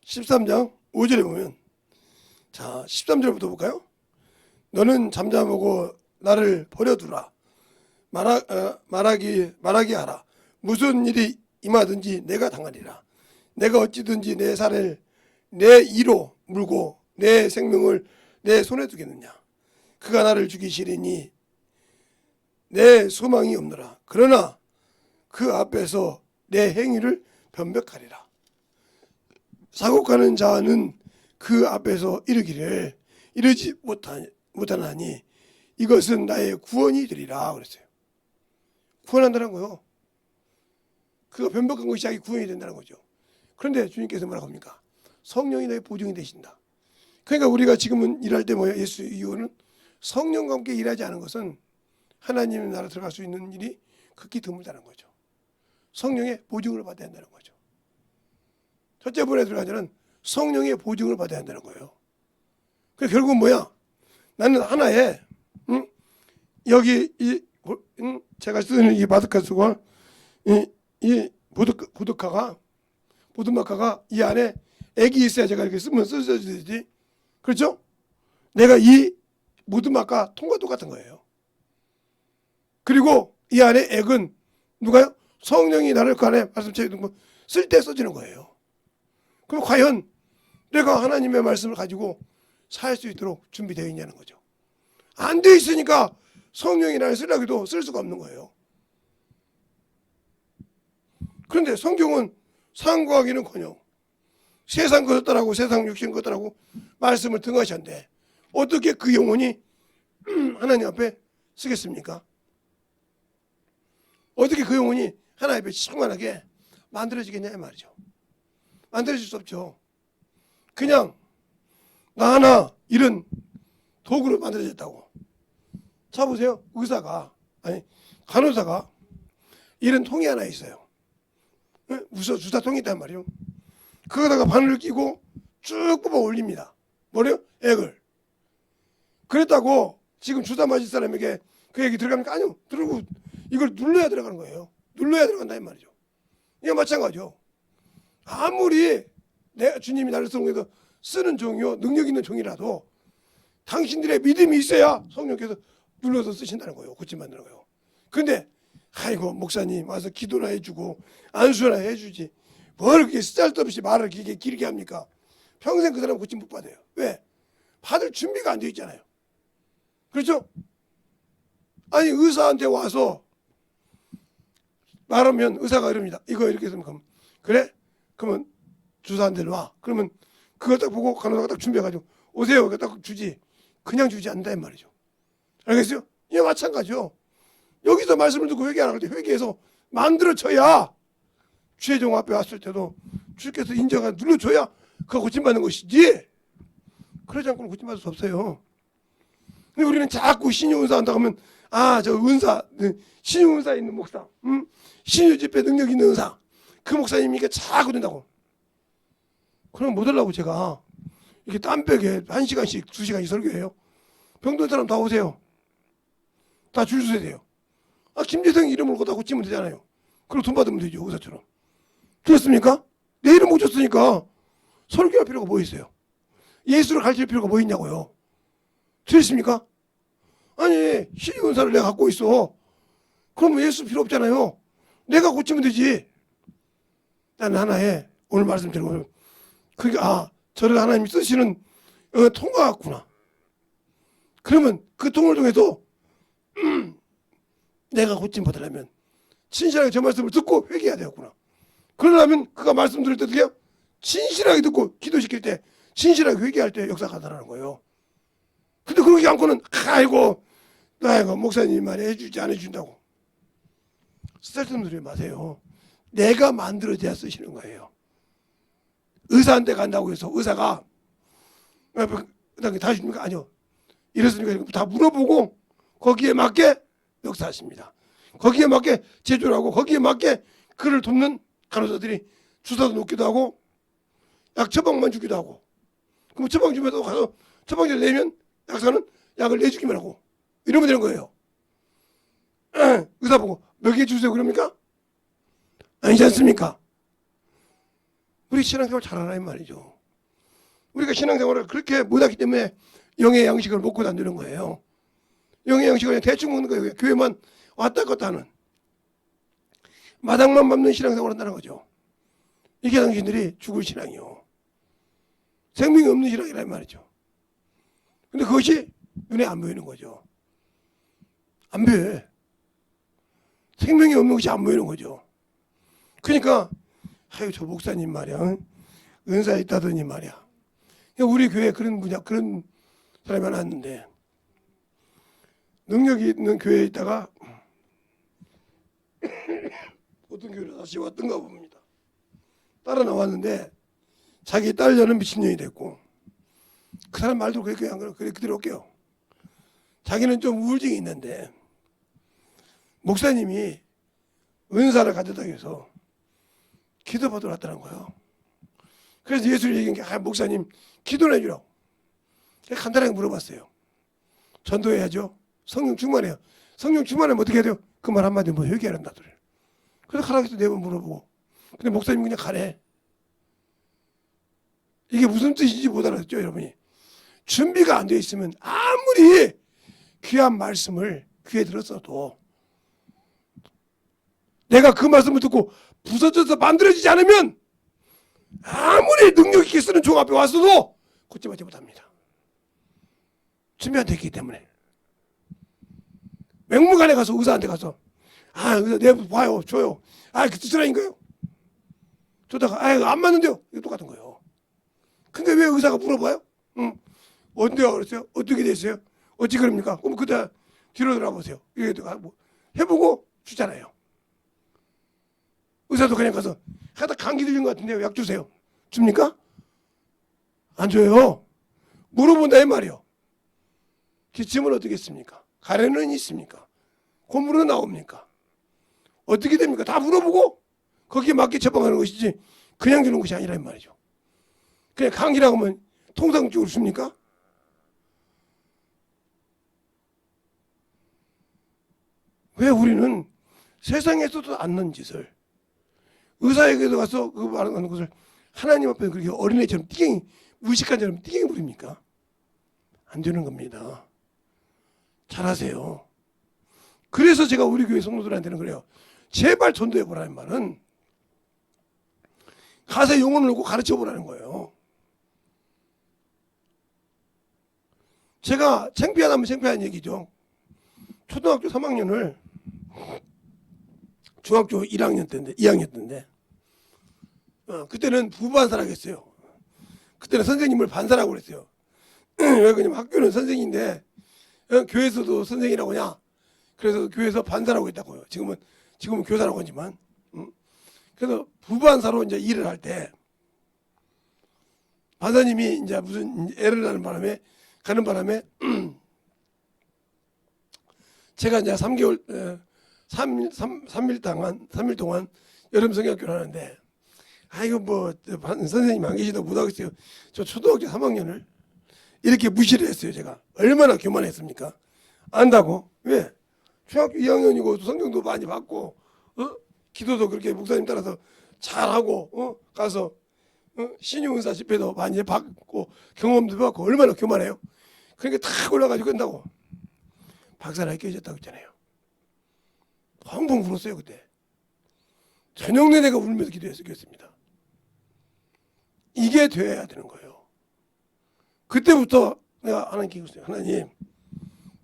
13장 5절에 보면 자 13절부터 볼까요? 너는 잠잠하고 나를 버려두라. 말하기 하라. 무슨 일이 임하든지 내가 당하리라. 내가 어찌든지 내 살을 내 이로 물고 내 생명을 내 손에 두겠느냐. 그가 나를 죽이시리니 내 소망이 없노라. 그러나 그 앞에서 내 행위를 변벽하리라. 사곡하는 자는 그 앞에서 이르기를 이르지 못하나니 이것은 나의 구원이 되리라 그랬어요. 구원한다는 거요. 그가 변벽한 것이 자기 구원이 된다는 거죠. 그런데 주님께서 뭐라고 합니까? 성령이 너의 보증이 되신다. 그러니까 우리가 지금은 일할 때 뭐예요? 예수 이유는 성령과 함께 일하지 않은 것은 하나님 나라 들어갈 수 있는 일이 극히 드물다는 거죠. 성령의 보증을 받아야 한다는 거죠. 첫째 분에 들어가자는 성령의 보증을 받아야 한다는 거예요. 그 결국은 뭐야? 나는 하나에 여기 제가 쓰는 이 바드카스와 이 보드마카가 이 안에 액이 있어야 제가 이렇게 쓰면 쓰여지지. 그렇죠? 내가 이 보드마카 통과 똑같은 거예요. 그리고 이 안에 액은 누가요? 성령이 나를 그 안에 말씀처럼 쓸 때 써지는 거예요. 그럼 과연 내가 하나님의 말씀을 가지고 살 수 있도록 준비되어 있냐는 거죠. 안 돼 있으니까 성령이 나를 쓰려고 해도 쓸 수가 없는 거예요. 그런데 성경은 상고하기는커녕 세상 것을 따라고 세상 육신 것을 따라고 말씀을 등하셨는데 어떻게 그 영혼이 하나님 앞에 쓰겠습니까? 어떻게 그 영혼이 하나님 앞에 충만하게 만들어지겠냐 말이죠. 만들어질 수 없죠. 그냥 나 하나 이런 도구로 만들어졌다고. 자 보세요. 간호사가 이런 통이 하나 있어요. 주사통이 있단 말이에요. 거기다가 바늘을 끼고 쭉 뽑아 올립니다. 뭐래요? 액을. 그랬다고 지금 주사 맞을 사람에게 그 액이 들어갑니까? 아니요. 들어오고 이걸 눌러야 들어가는 거예요. 눌러야 들어간다 이 말이죠. 이게 마찬가지죠. 아무리 주님이 나를 쓰는 종이요 능력 있는 종이라도 당신들의 믿음이 있어야 성령께서 눌러서 쓰신다는 거예요. 고침 만드는 거예요. 그런데 아이고 목사님 와서 기도나 해주고 안수나 해주지 뭘 그렇게 쓰잘데없이 말을 길게 합니까? 평생 그 사람 고침 못 받아요. 왜? 받을 준비가 안 되어 있잖아요. 그렇죠? 아니 의사한테 와서 말하면 의사가 이럽니다. 이거 이렇게 했으면 그래? 그러면 주사한테 와. 그러면 그걸 딱 보고 간호사가 딱 준비해가지고 오세요. 딱 주지. 그냥 주지 않는다 이 말이죠. 알겠어요? 이게 마찬가지죠. 여기서 말씀을 듣고 회개 안 할 때 회개해서 만들어져야 주의종 앞에 왔을 때도 주께서 인정하 눌러줘야 그거 고침받는 것이지. 그러지 않고는 고침받을 수 없어요. 근데 우리는 자꾸 신유은사 한다고 하면 저 은사 신유은사 있는 목사 신유집회 능력 있는 의사 그 목사님이니까 자꾸 된다고. 그럼 못 하려고 제가 이렇게 땀벽에 1시간씩 2시간씩 설교해요. 병든 사람 다 오세요. 다 줄 서야 돼요. 김재성 이름을 거다 고치면 되잖아요. 그리고 돈 받으면 되죠. 의사처럼. 그렇습니까? 내 이름 못 줬으니까 설교할 필요가 뭐 있어요? 예수를 가르칠 필요가 뭐 있냐고요. 들으십니까? 아니 신유은사를 내가 갖고 있어. 그러면 예수 필요 없잖아요. 내가 고치면 되지. 나는 하나에 오늘 말씀드린 거예요. 그게 저를 하나님이 쓰시는 통과 같구나. 그러면 그 통을 통해서 내가 고침 받으려면 진실하게 저 말씀을 듣고 회개해야 되겠구나. 그러려면 그가 말씀 들을 때 어떻게 해요? 진실하게 듣고 기도시킬 때 진실하게 회개할 때 역사가 나타나는 거예요. 근데 그러지 않고는 아이고 목사님 말이 해주지 안 해준다고 쓸데없는 소리 마세요. 내가 만들어져야 쓰시는 거예요. 의사한테 간다고 해서 의사가 다 해줍니까? 아니요. 이랬으니까 다 물어보고 거기에 맞게 역사하십니다. 거기에 맞게 제조를 하고 거기에 맞게 그를 돕는 간호사들이 주사도 놓기도 하고 약 처방만 주기도 하고 그럼 처방 주면서 가서 처방지를 내면 약사는 약을 내주기만 하고 이러면 되는 거예요. 의사 보고 몇 개 주세요 그럽니까? 아니지 않습니까? 우리 신앙생활 잘하라 이 말이죠. 우리가 신앙생활을 그렇게 못하기 때문에 영의 양식을 먹고 다니는 거예요. 영의 양식을 그냥 대충 먹는 거예요. 교회만 왔다 갔다 하는 마당만 밟는 신앙생활을 한다는 거죠. 이게 당신들이 죽을 신앙이요. 생명이 없는 신앙이란 말이죠. 근데 그것이 눈에 안 보이는 거죠. 안 보여요. 생명이 없는 것이 안 보이는 거죠. 그러니까 저 목사님 말이야 은사 있다더니 말이야. 우리 교회에 그런 사람이 하나 있는데 능력이 있는 교회에 있다가 어떤 교회로 다시 왔던가 봅니다. 따라 나왔는데 자기 딸려는 미친년이 됐고 그 사람 말도 그렇게 안 그래 그대로 올게요. 자기는 좀 우울증이 있는데 목사님이 은사를 가졌다고 해서 기도받으러 왔다는 거예요. 그래서 예수를 얘기한 게 목사님 기도를 해주라고. 간단하게 물어봤어요. 전도해야죠. 성령 충만해요. 성령 충만하면 어떻게 해야 돼요? 그 말 한마디 뭐 회개한다 그래. 그래서 가라고 해서 4번 물어보고. 근데 목사님 그냥 가래. 이게 무슨 뜻인지 못 알아듣죠, 여러분이. 준비가 안 돼 있으면 아무리 귀한 말씀을 귀에 들었어도 내가 그 말씀을 듣고 부서져서 만들어지지 않으면 아무리 능력 있게 쓰는 종 앞에 왔어도 고침받지 못합니다. 준비 안 됐기 때문에. 맹무관에 가서 의사한테 가서 의사 내 봐요 줘요. 그 뜻은 아닌가요? 저다가 안 맞는데요. 이거 똑같은 거예요. 근데 왜 의사가 물어봐요? 언제가 그랬어요? 어떻게 됐어요? 어찌 그럽니까? 그럼 그때 뒤로 돌아보세요. 이게 뭐 해보고 주잖아요. 의사도 그냥 가서 하다 감기 들린 것 같은데요. 약 주세요. 줍니까? 안 줘요. 물어본다 이 말이요. 기침은 어떻게 했습니까? 가래는 있습니까? 콧물은 나옵니까? 어떻게 됩니까? 다 물어보고 거기에 맞게 처방하는 것이지 그냥 주는 것이 아니라 이 말이죠. 그냥 감기라고 하면 통상적으로 줍니까? 왜 우리는 세상에서도 않는 짓을 의사에게도 가서 그 말하는 것을 하나님 앞에 그렇게 어린애처럼 띠갱이 무식한처럼 띠갱이 부립니까? 안 되는 겁니다. 잘하세요. 그래서 제가 우리 교회 성도들한테는 그래요. 제발 전도해보라는 말은 가서 영혼을 놓고 가르쳐보라는 거예요. 제가 창피하다면 창피한 얘기죠. 초등학교 3학년을 중학교 1학년 때인데 2학년 때인데 그때는 부반사라고 했어요. 그때는 선생님을 반사라고 그랬어요. 왜 그러냐면 학교는 선생인데 교회에서도 선생이라고 하냐. 그래서 교회에서 반사라고 했다고요. 지금은 교사라고 하지만. 그래서 부반사로 이제 일을 할 때 반사님이 이제 무슨 애를 가는 바람에 제가 이제 3일 동안 여름 성경학교를 하는데 이거 뭐 선생님 안 계시다 못하겠어요. 저 초등학교 3학년을 이렇게 무시를 했어요. 제가 얼마나 교만했습니까? 안다고? 왜? 중학교 2학년이고 성경도 많이 받고 기도도 그렇게 목사님 따라서 잘하고 가서 신유은사 집회도 많이 받고 경험도 받고 얼마나 교만해요. 그러니까 탁 올라가지고 끝나고 박사를 깨졌다고 했잖아요. 펑펑 울었어요 그때. 저녁 내내가 울면서 기도했습니다. 이게 되어야 되는 거예요. 그때부터 내가 하나님께 기도했어요. 하나님,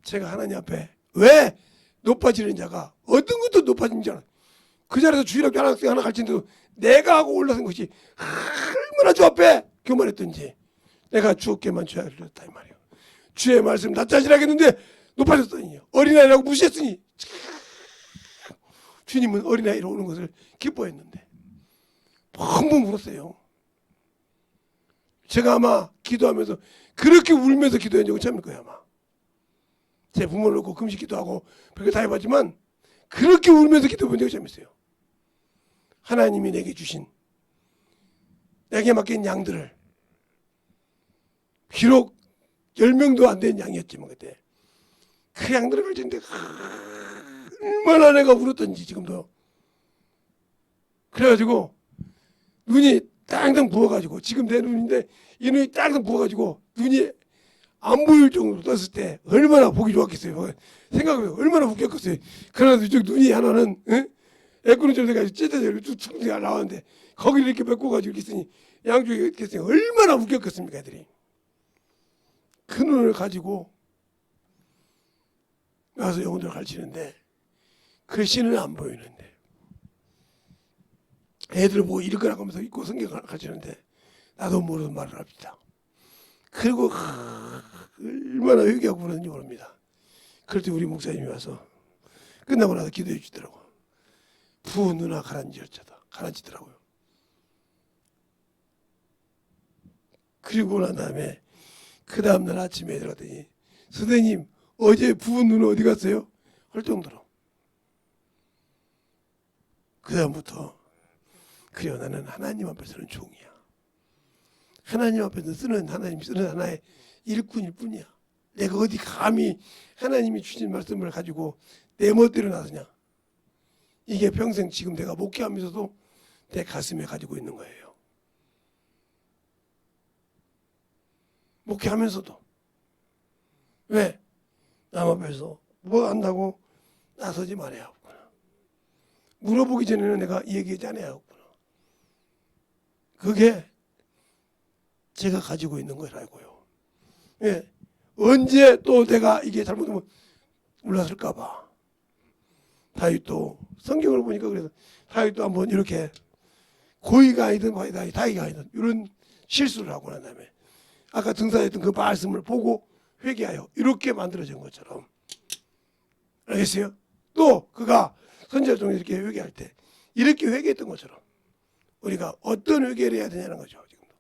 제가 하나님 앞에 왜 높아지는 자가 어떤 것도 높아지는 자는 그 자리에서 주일학교 하나 가르치는데도 내가 하고 올라선 것이 얼마나 주 앞에 교만했던지 내가 주께만 줘야 됐다 이 말이에요. 주의 말씀 낯자질하겠는데 높아졌더니 어린아이라고 무시했으니 주님은 어린아이로 오는 것을 기뻐했는데 펑펑 울었어요. 제가 아마 기도하면서 그렇게 울면서 기도한 적은 처음일 거예요 아마. 제 부모를 놓고 금식 기도하고 별거 다 해봤지만 그렇게 울면서 기도한 적이 처음이었어요. 하나님이 내게 주신 내게 맡긴 양들을 비록 10명도 안 된 양이었지만 그때 그 양들을 가르치는데 얼마나 내가 울었던지 지금도. 그래가지고 눈이 땅땅 부어가지고 지금 내 눈인데 이 눈이 땅땅 부어가지고 눈이 안 보일 정도로 떴을 때 얼마나 보기 좋았겠어요. 생각해보면 얼마나 웃겼겠어요. 그러나 이쪽 눈이 하나는 애꾸는 좀 돼가지고 찢어져 툭툭 나왔는데 거기를 이렇게 메꿔가지고 이렇게 있으니 양쪽에 이렇게 있으니 얼마나 웃겼겠습니까 애들이. 그 눈을 가지고 가서 영혼들을 가르치는데 글씨는 안 보이는데 애들 보고 읽으라고 하면서 읽고 성경 가르치는데 나도 모르는 말을 합니다. 그리고 얼마나 회개하고 그러는지 모릅니다. 그럴 때 우리 목사님이 와서 끝나고 나서 기도해 주더라고. 부 누나 가라앉히더라고요. 그리고 난 다음에 그 다음날 아침에 들어갔더니 선생님 어제 부은 눈은 어디 갔어요? 할 정도로 그다음부터 그래요. 나는 하나님 앞에서는 종이야. 하나님 앞에서 하나님이 쓰는 하나의 일꾼일 뿐이야. 내가 어디 감히 하나님이 주신 말씀을 가지고 내 멋대로 나서냐. 이게 평생 지금 내가 목회하면서도 내 가슴에 가지고 있는 거예요. 목회하면서도. 왜? 남 앞에서 뭐 한다고 나서지 말아야 하구나. 물어보기 전에는 내가 얘기하지 않아야 하구나. 그게 제가 가지고 있는 거라고요. 예. 언제 또 내가 이게 잘못하면 올랐을까 봐. 다윗도 성경을 보니까 그래서 다윗도 한번 이렇게 고의가 아니든 다윗가 아니든 이런 실수를 하고 난 다음에 아까 등산했던 그 말씀을 보고 회개하여 이렇게 만들어진 것처럼 알겠어요? 또 그가 선지자 중에 이렇게 회개할 때 이렇게 회개했던 것처럼 우리가 어떤 회개를 해야 되냐는 거죠. 지금도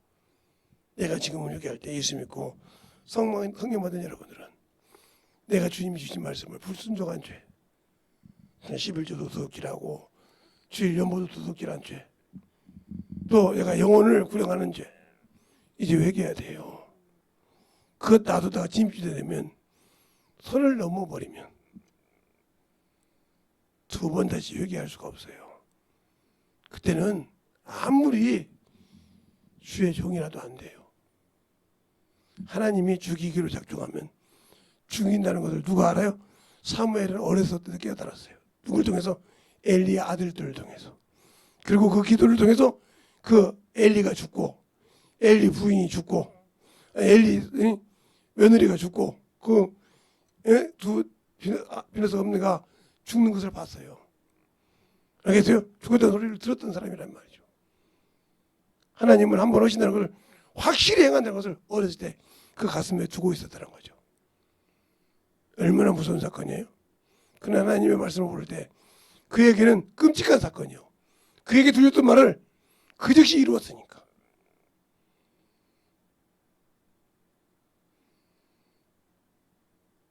내가 지금은 회개할 때 예수 믿고 성령 받은 여러분들은 내가 주님이 주신 말씀을 불순종한 죄 11조도 도둑질하고 주일 연보도 도둑질한 죄 또 내가 영혼을 구령하는 죄 이제 회개해야 돼요. 그것 놔두다가 짐짓이 되면 선을 넘어버리면 두 번 다시 회개할 수가 없어요. 그때는 아무리 주의 종이라도 안 돼요. 하나님이 죽이기로 작정하면 죽인다는 것을 누가 알아요? 사무엘은 어렸을 때 깨달았어요. 누굴 통해서? 엘리의 아들들을 통해서. 그리고 그 기도를 통해서 그 엘리가 죽고 엘리 부인이 죽고 엘리 며느리가 죽고 그 두 비너스 엄니가 죽는 것을 봤어요. 알겠어요? 죽었다는 소리를 들었던 사람이란 말이죠. 하나님은 한 번 오신다는 걸 확실히 행한다는 것을 어렸을 때 그 가슴에 두고 있었다는 거죠. 얼마나 무서운 사건이에요. 그러나 하나님의 말씀을 부를 때 그에게는 끔찍한 사건이요. 그에게 들렸던 말을 그 즉시 이루었으니까.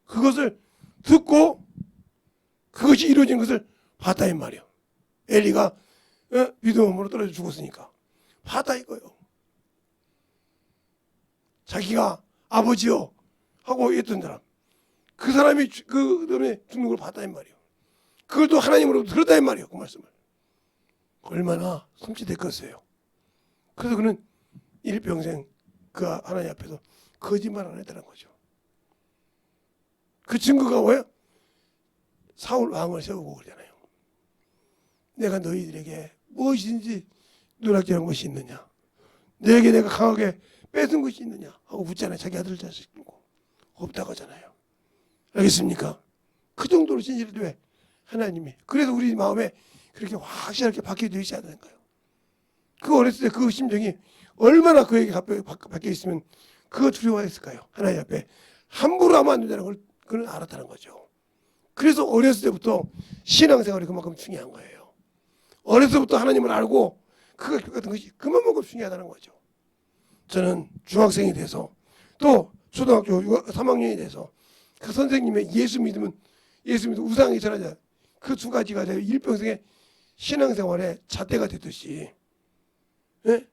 그것을 듣고 그것이 이루어진 것을 봤다 이 말이요. 엘리가 믿음으로 떨어져 죽었으니까 봤다 이거요. 자기가 아버지요 하고 했던 사람 그 사람이 그 다음에 죽는 걸 봤다 이 말이요. 그걸 또 하나님으로 들었다 이 말이요. 그 말씀을 얼마나 섬찟했겠어요. 그래서 그는 일평생 그 하나님 앞에서 거짓말 안 했다는 거죠. 그 증거가 뭐예요? 사울 왕을 세우고 그러잖아요. 내가 너희들에게 무엇인지 누락질한 것이 있느냐? 너에게 내가 강하게 뺏은 것이 있느냐? 하고 묻잖아요. 자기 아들 자식 두고 없다고 하잖아요. 알겠습니까? 그 정도로 진실이 왜? 하나님이. 그래서 우리 마음에 그렇게 확실하게 박혀져 있지 않을까요? 그 어렸을 때 그 심정이 얼마나 그에게 박혀 있으면 그거 두려워했을까요? 하나님 앞에 함부로 하면 안 된다는 걸 그는 알았다는 거죠. 그래서 어렸을 때부터 신앙생활이 그만큼 중요한 거예요. 어렸을 때부터 하나님을 알고 그것 같은 것이 그만큼 중요하다는 거죠. 저는 중학생이 돼서 또 초등학교 3학년이 돼서 그 선생님의 예수 믿으면 우상이 전하자 그 두 가지가 제 일평생의 신앙생활의 잣대가 됐듯이 예?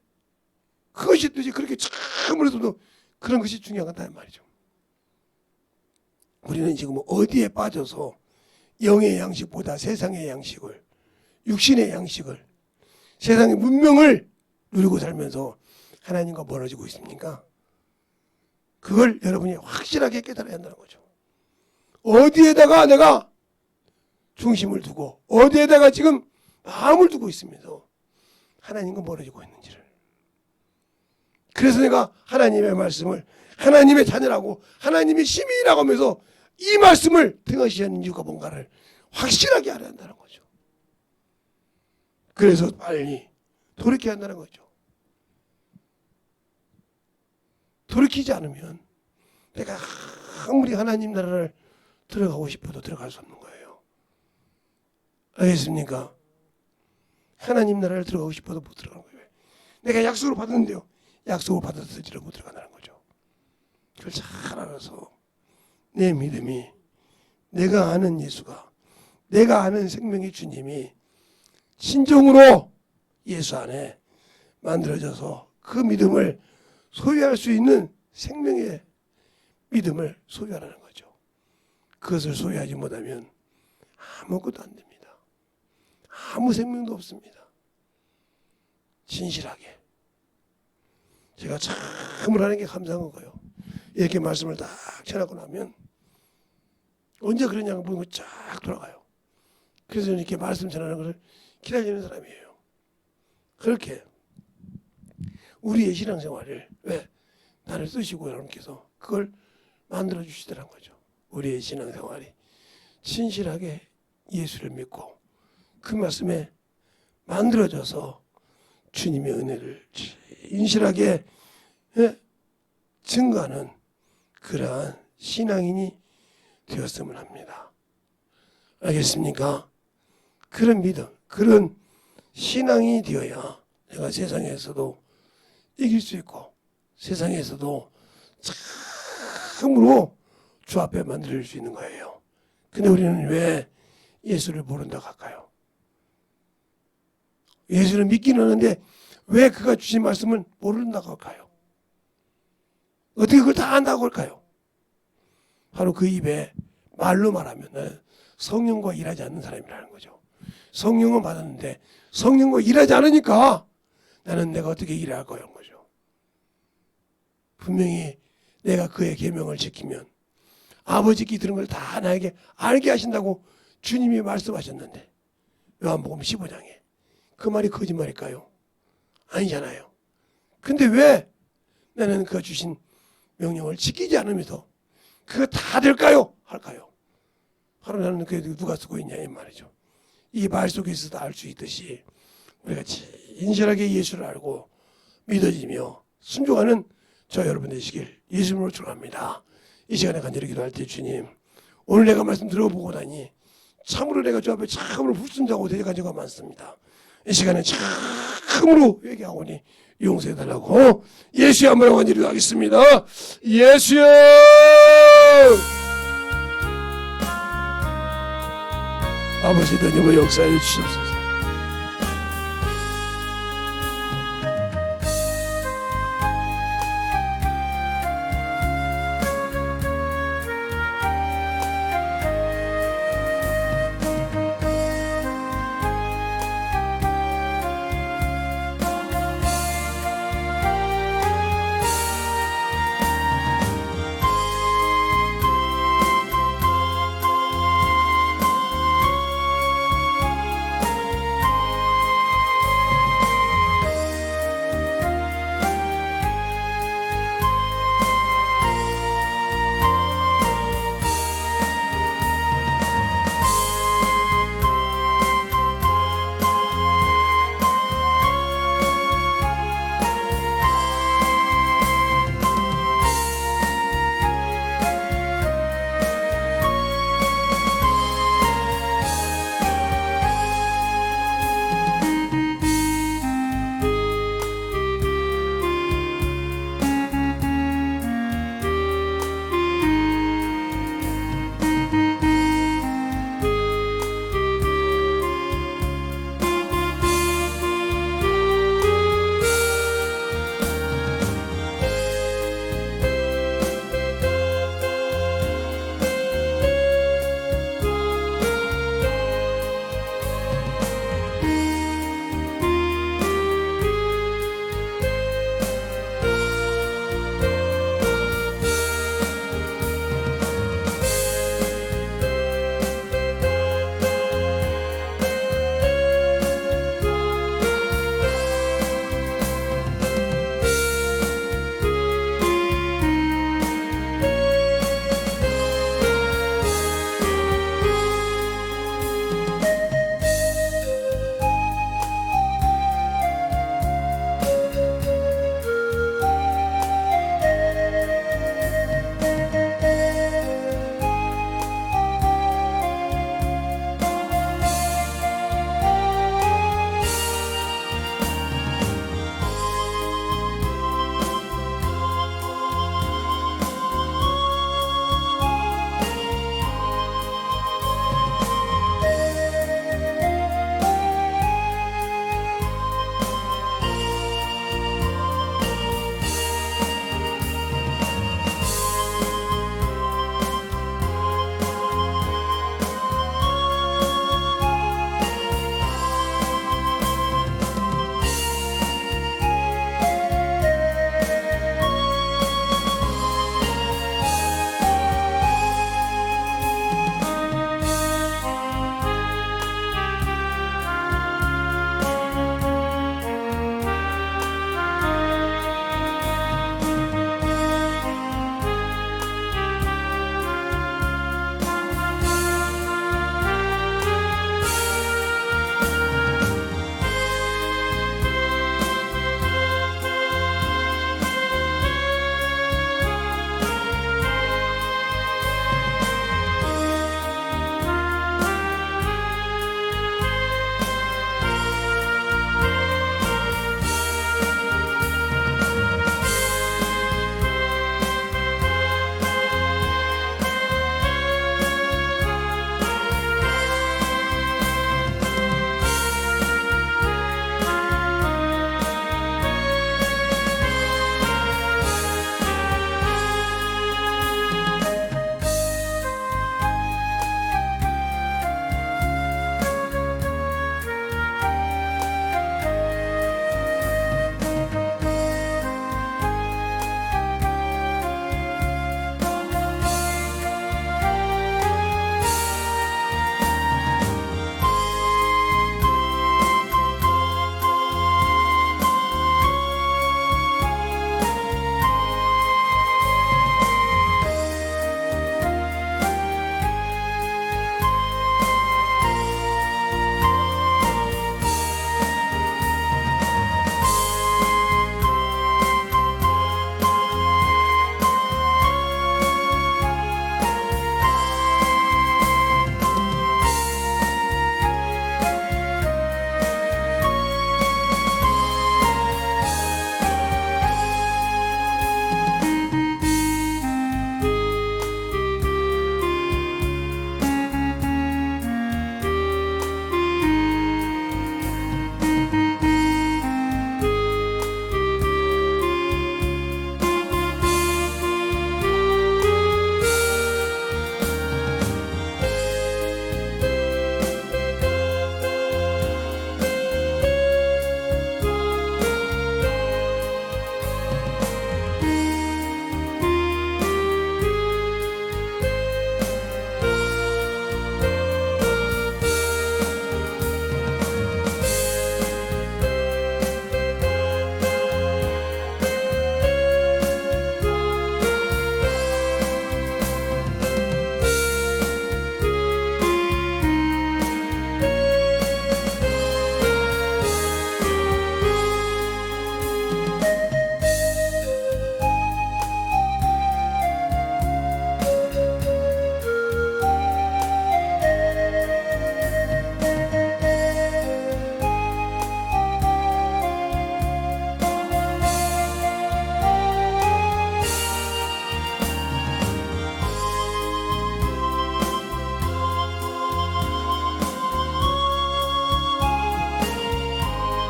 그것이 또 그렇게 참으로도 그런 것이 중요하다는 말이죠. 우리는 지금 어디에 빠져서 영의 양식보다 세상의 양식을 육신의 양식을 세상의 문명을 누리고 살면서 하나님과 멀어지고 있습니까? 그걸 여러분이 확실하게 깨달아야 한다는 거죠. 어디에다가 내가 중심을 두고 어디에다가 지금 마음을 두고 있으면서 하나님과 멀어지고 있는지를. 그래서 내가 하나님의 말씀을 하나님의 자녀라고 하나님의 시민이라고 하면서 이 말씀을 등하시는 이유가 뭔가를 확실하게 알아야 한다는 거죠. 그래서 빨리 돌이켜야 한다는 거죠. 돌이키지 않으면 내가 아무리 하나님 나라를 들어가고 싶어도 들어갈 수 없는 거예요. 알겠습니까? 하나님 나라를 들어가고 싶어도 못 들어가는 거예요. 내가 약속을 받았는데요. 약속을 받았을지라도 못 들어간다는 거죠. 그걸 잘 알아서 내 믿음이 내가 아는 예수가 내가 아는 생명의 주님이 진정으로 예수 안에 만들어져서 그 믿음을 소유할 수 있는 생명의 믿음을 소유하라는 거죠. 그것을 소유하지 못하면 아무것도 안 됩니다. 아무 생명도 없습니다. 진실하게. 제가 참으로 하는 게 감사한 거예요. 이렇게 말씀을 딱 전하고 나면 언제 그러냐고 물고 쫙 돌아가요. 그래서 이렇게 말씀 전하는 것을 기다리는 사람이에요. 그렇게 우리의 신앙생활을 왜 나를 쓰시고 여러분께서 그걸 만들어 주시더란 거죠. 우리의 신앙생활이 진실하게 예수를 믿고 그 말씀에 만들어져서 주님의 은혜를 진실하게 증거하는 그러한 신앙인이 되었으면 합니다. 알겠습니까? 그런 믿음, 그런 신앙이 되어야 내가 세상에서도 이길 수 있고 세상에서도 참으로 주 앞에 만들 수 있는 거예요. 근데 우리는 왜 예수를 모른다고 할까요? 예수를 믿기는 하는데 왜 그가 주신 말씀을 모른다고 할까요? 어떻게 그걸 다 안다고 할까요? 바로 그 입에 말로 말하면 성령과 일하지 않는 사람이라는 거죠. 성령은 받았는데 성령과 일하지 않으니까 나는 내가 어떻게 일할 거야 하는 거죠. 분명히 내가 그의 계명을 지키면 아버지께 들은 걸 다 나에게 알게 하신다고 주님이 말씀하셨는데 요한복음 15장에 그 말이 거짓말일까요? 아니잖아요. 근데 왜 나는 그가 주신 명령을 지키지 않으면서 그거 다 될까요? 할까요? 바로 나는 그게 누가 쓰고 있냐 이 말이죠. 이 말 속에서도 알 수 있듯이 우리가 진실하게 예수를 알고 믿어지며 순종하는 저 여러분 되시길 예수님으로 축원합니다. 이 시간에 간절히 기도할 때 주님 오늘 내가 말씀 들어보고 나니 참으로 내가 주 앞에 참으로 불순종하고 대적한 죄가 많습니다. 이 시간에 참으로 회개하오니 용서해달라고 예수의 한번 간절히 기도하겠습니다. 예수여 아버지 하나님의 역사에 주시옵소서.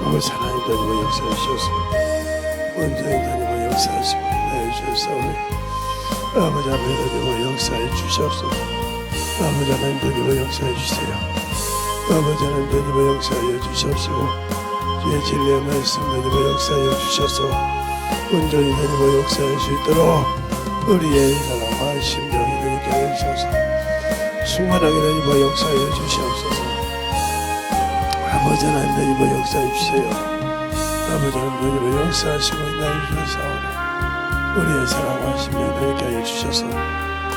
그것을 하나님 다니며 역사해 주셔서 온전히 다니며 역사하시고 인하여 주셨사오니 아버지 하나님 다니며 역사해 주시옵소서. 아버지 하나님 다니며 역사해 주세요. 아버지 하나님 다니며 역사하여 주시옵시고 주의 진리의 말씀 다니며 역사하여 주셔서 온전히 다니며 역사할 수 있도록 우리의 사랑과 심령이 되게 하여 주셔서 충만하게 다니며 역사하여 주시옵소서. 아버지 하나님 다니며 역사해 주세요. 아버지 하나님 다니며 역사하시고 인하여 주셨사오니 우리의 사랑과 심령 되게 하여 주셔서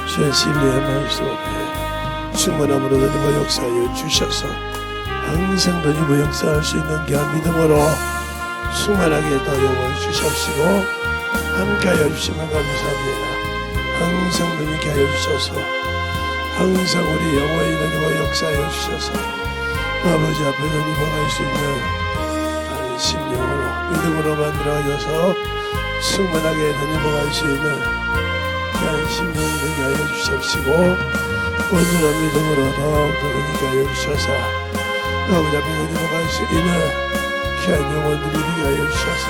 주의 진리의 말씀 앞에 충만함으로 다니며 역사하여 주셔서 항상 다니며 역사할 수 있는 귀한 믿음으로 충만하게 더 영광을 주시옵시고 함께하여 주시면 감사합니다. 항상 다니게 하여 주셔서 항상 우리 영원히 다니며 역사하여 주셔서 아버지 앞에 다니며 갈 수 있는 심령으로 믿음으로 만들어 주셔서 충만하게 다니며 갈 수 있는 귀한 심령이 되게 하여 주시옵시고 온전한 믿음으로 더욱더 다니게 하여 주셔서 아버지 앞에 다니며 갈 수 있는 귀한 영혼들이 되게 하여 주셔서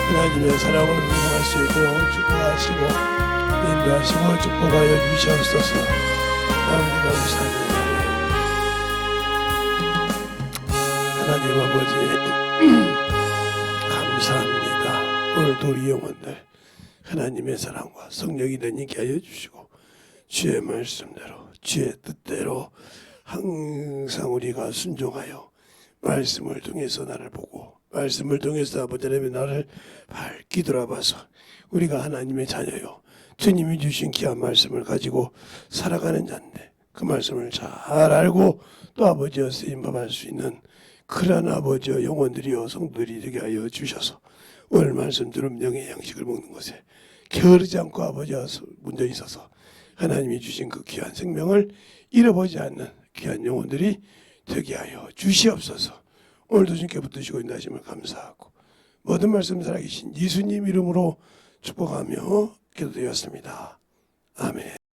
하나님의 사랑으로 다니며 갈 수 있도록 축복하시고 인도하시고 축복하여 주시옵소서. 아버지 감사합니다. 하나님 아버지 감사합니다. 오늘도 우리 영혼들 하나님의 사랑과 성령이 되게 하여 주시고 주의 말씀대로 주의 뜻대로 항상 우리가 순종하여 말씀을 통해서 나를 보고 말씀을 통해서 아버지 하나님의 나를 밝히 돌아봐서 우리가 하나님의 자녀요 주님이 주신 귀한 말씀을 가지고 살아가는 자인데 그 말씀을 잘 알고 또 아버지여 쓰임받을 수 있는 그러한 아버지여 영혼들이여 성도들이 되게 하여 주셔서 오늘 말씀 들은 명의 양식을 먹는 것에 게으르지 않고 아버지와 문제 있어서 하나님이 주신 그 귀한 생명을 잃어버리지 않는 귀한 영혼들이 되게 하여 주시옵소서. 오늘도 주님께 붙드시고 인도하심을 감사하고 모든 말씀 살아계신 예수님 이름으로 축복하며 기도드렸습니다. 아멘.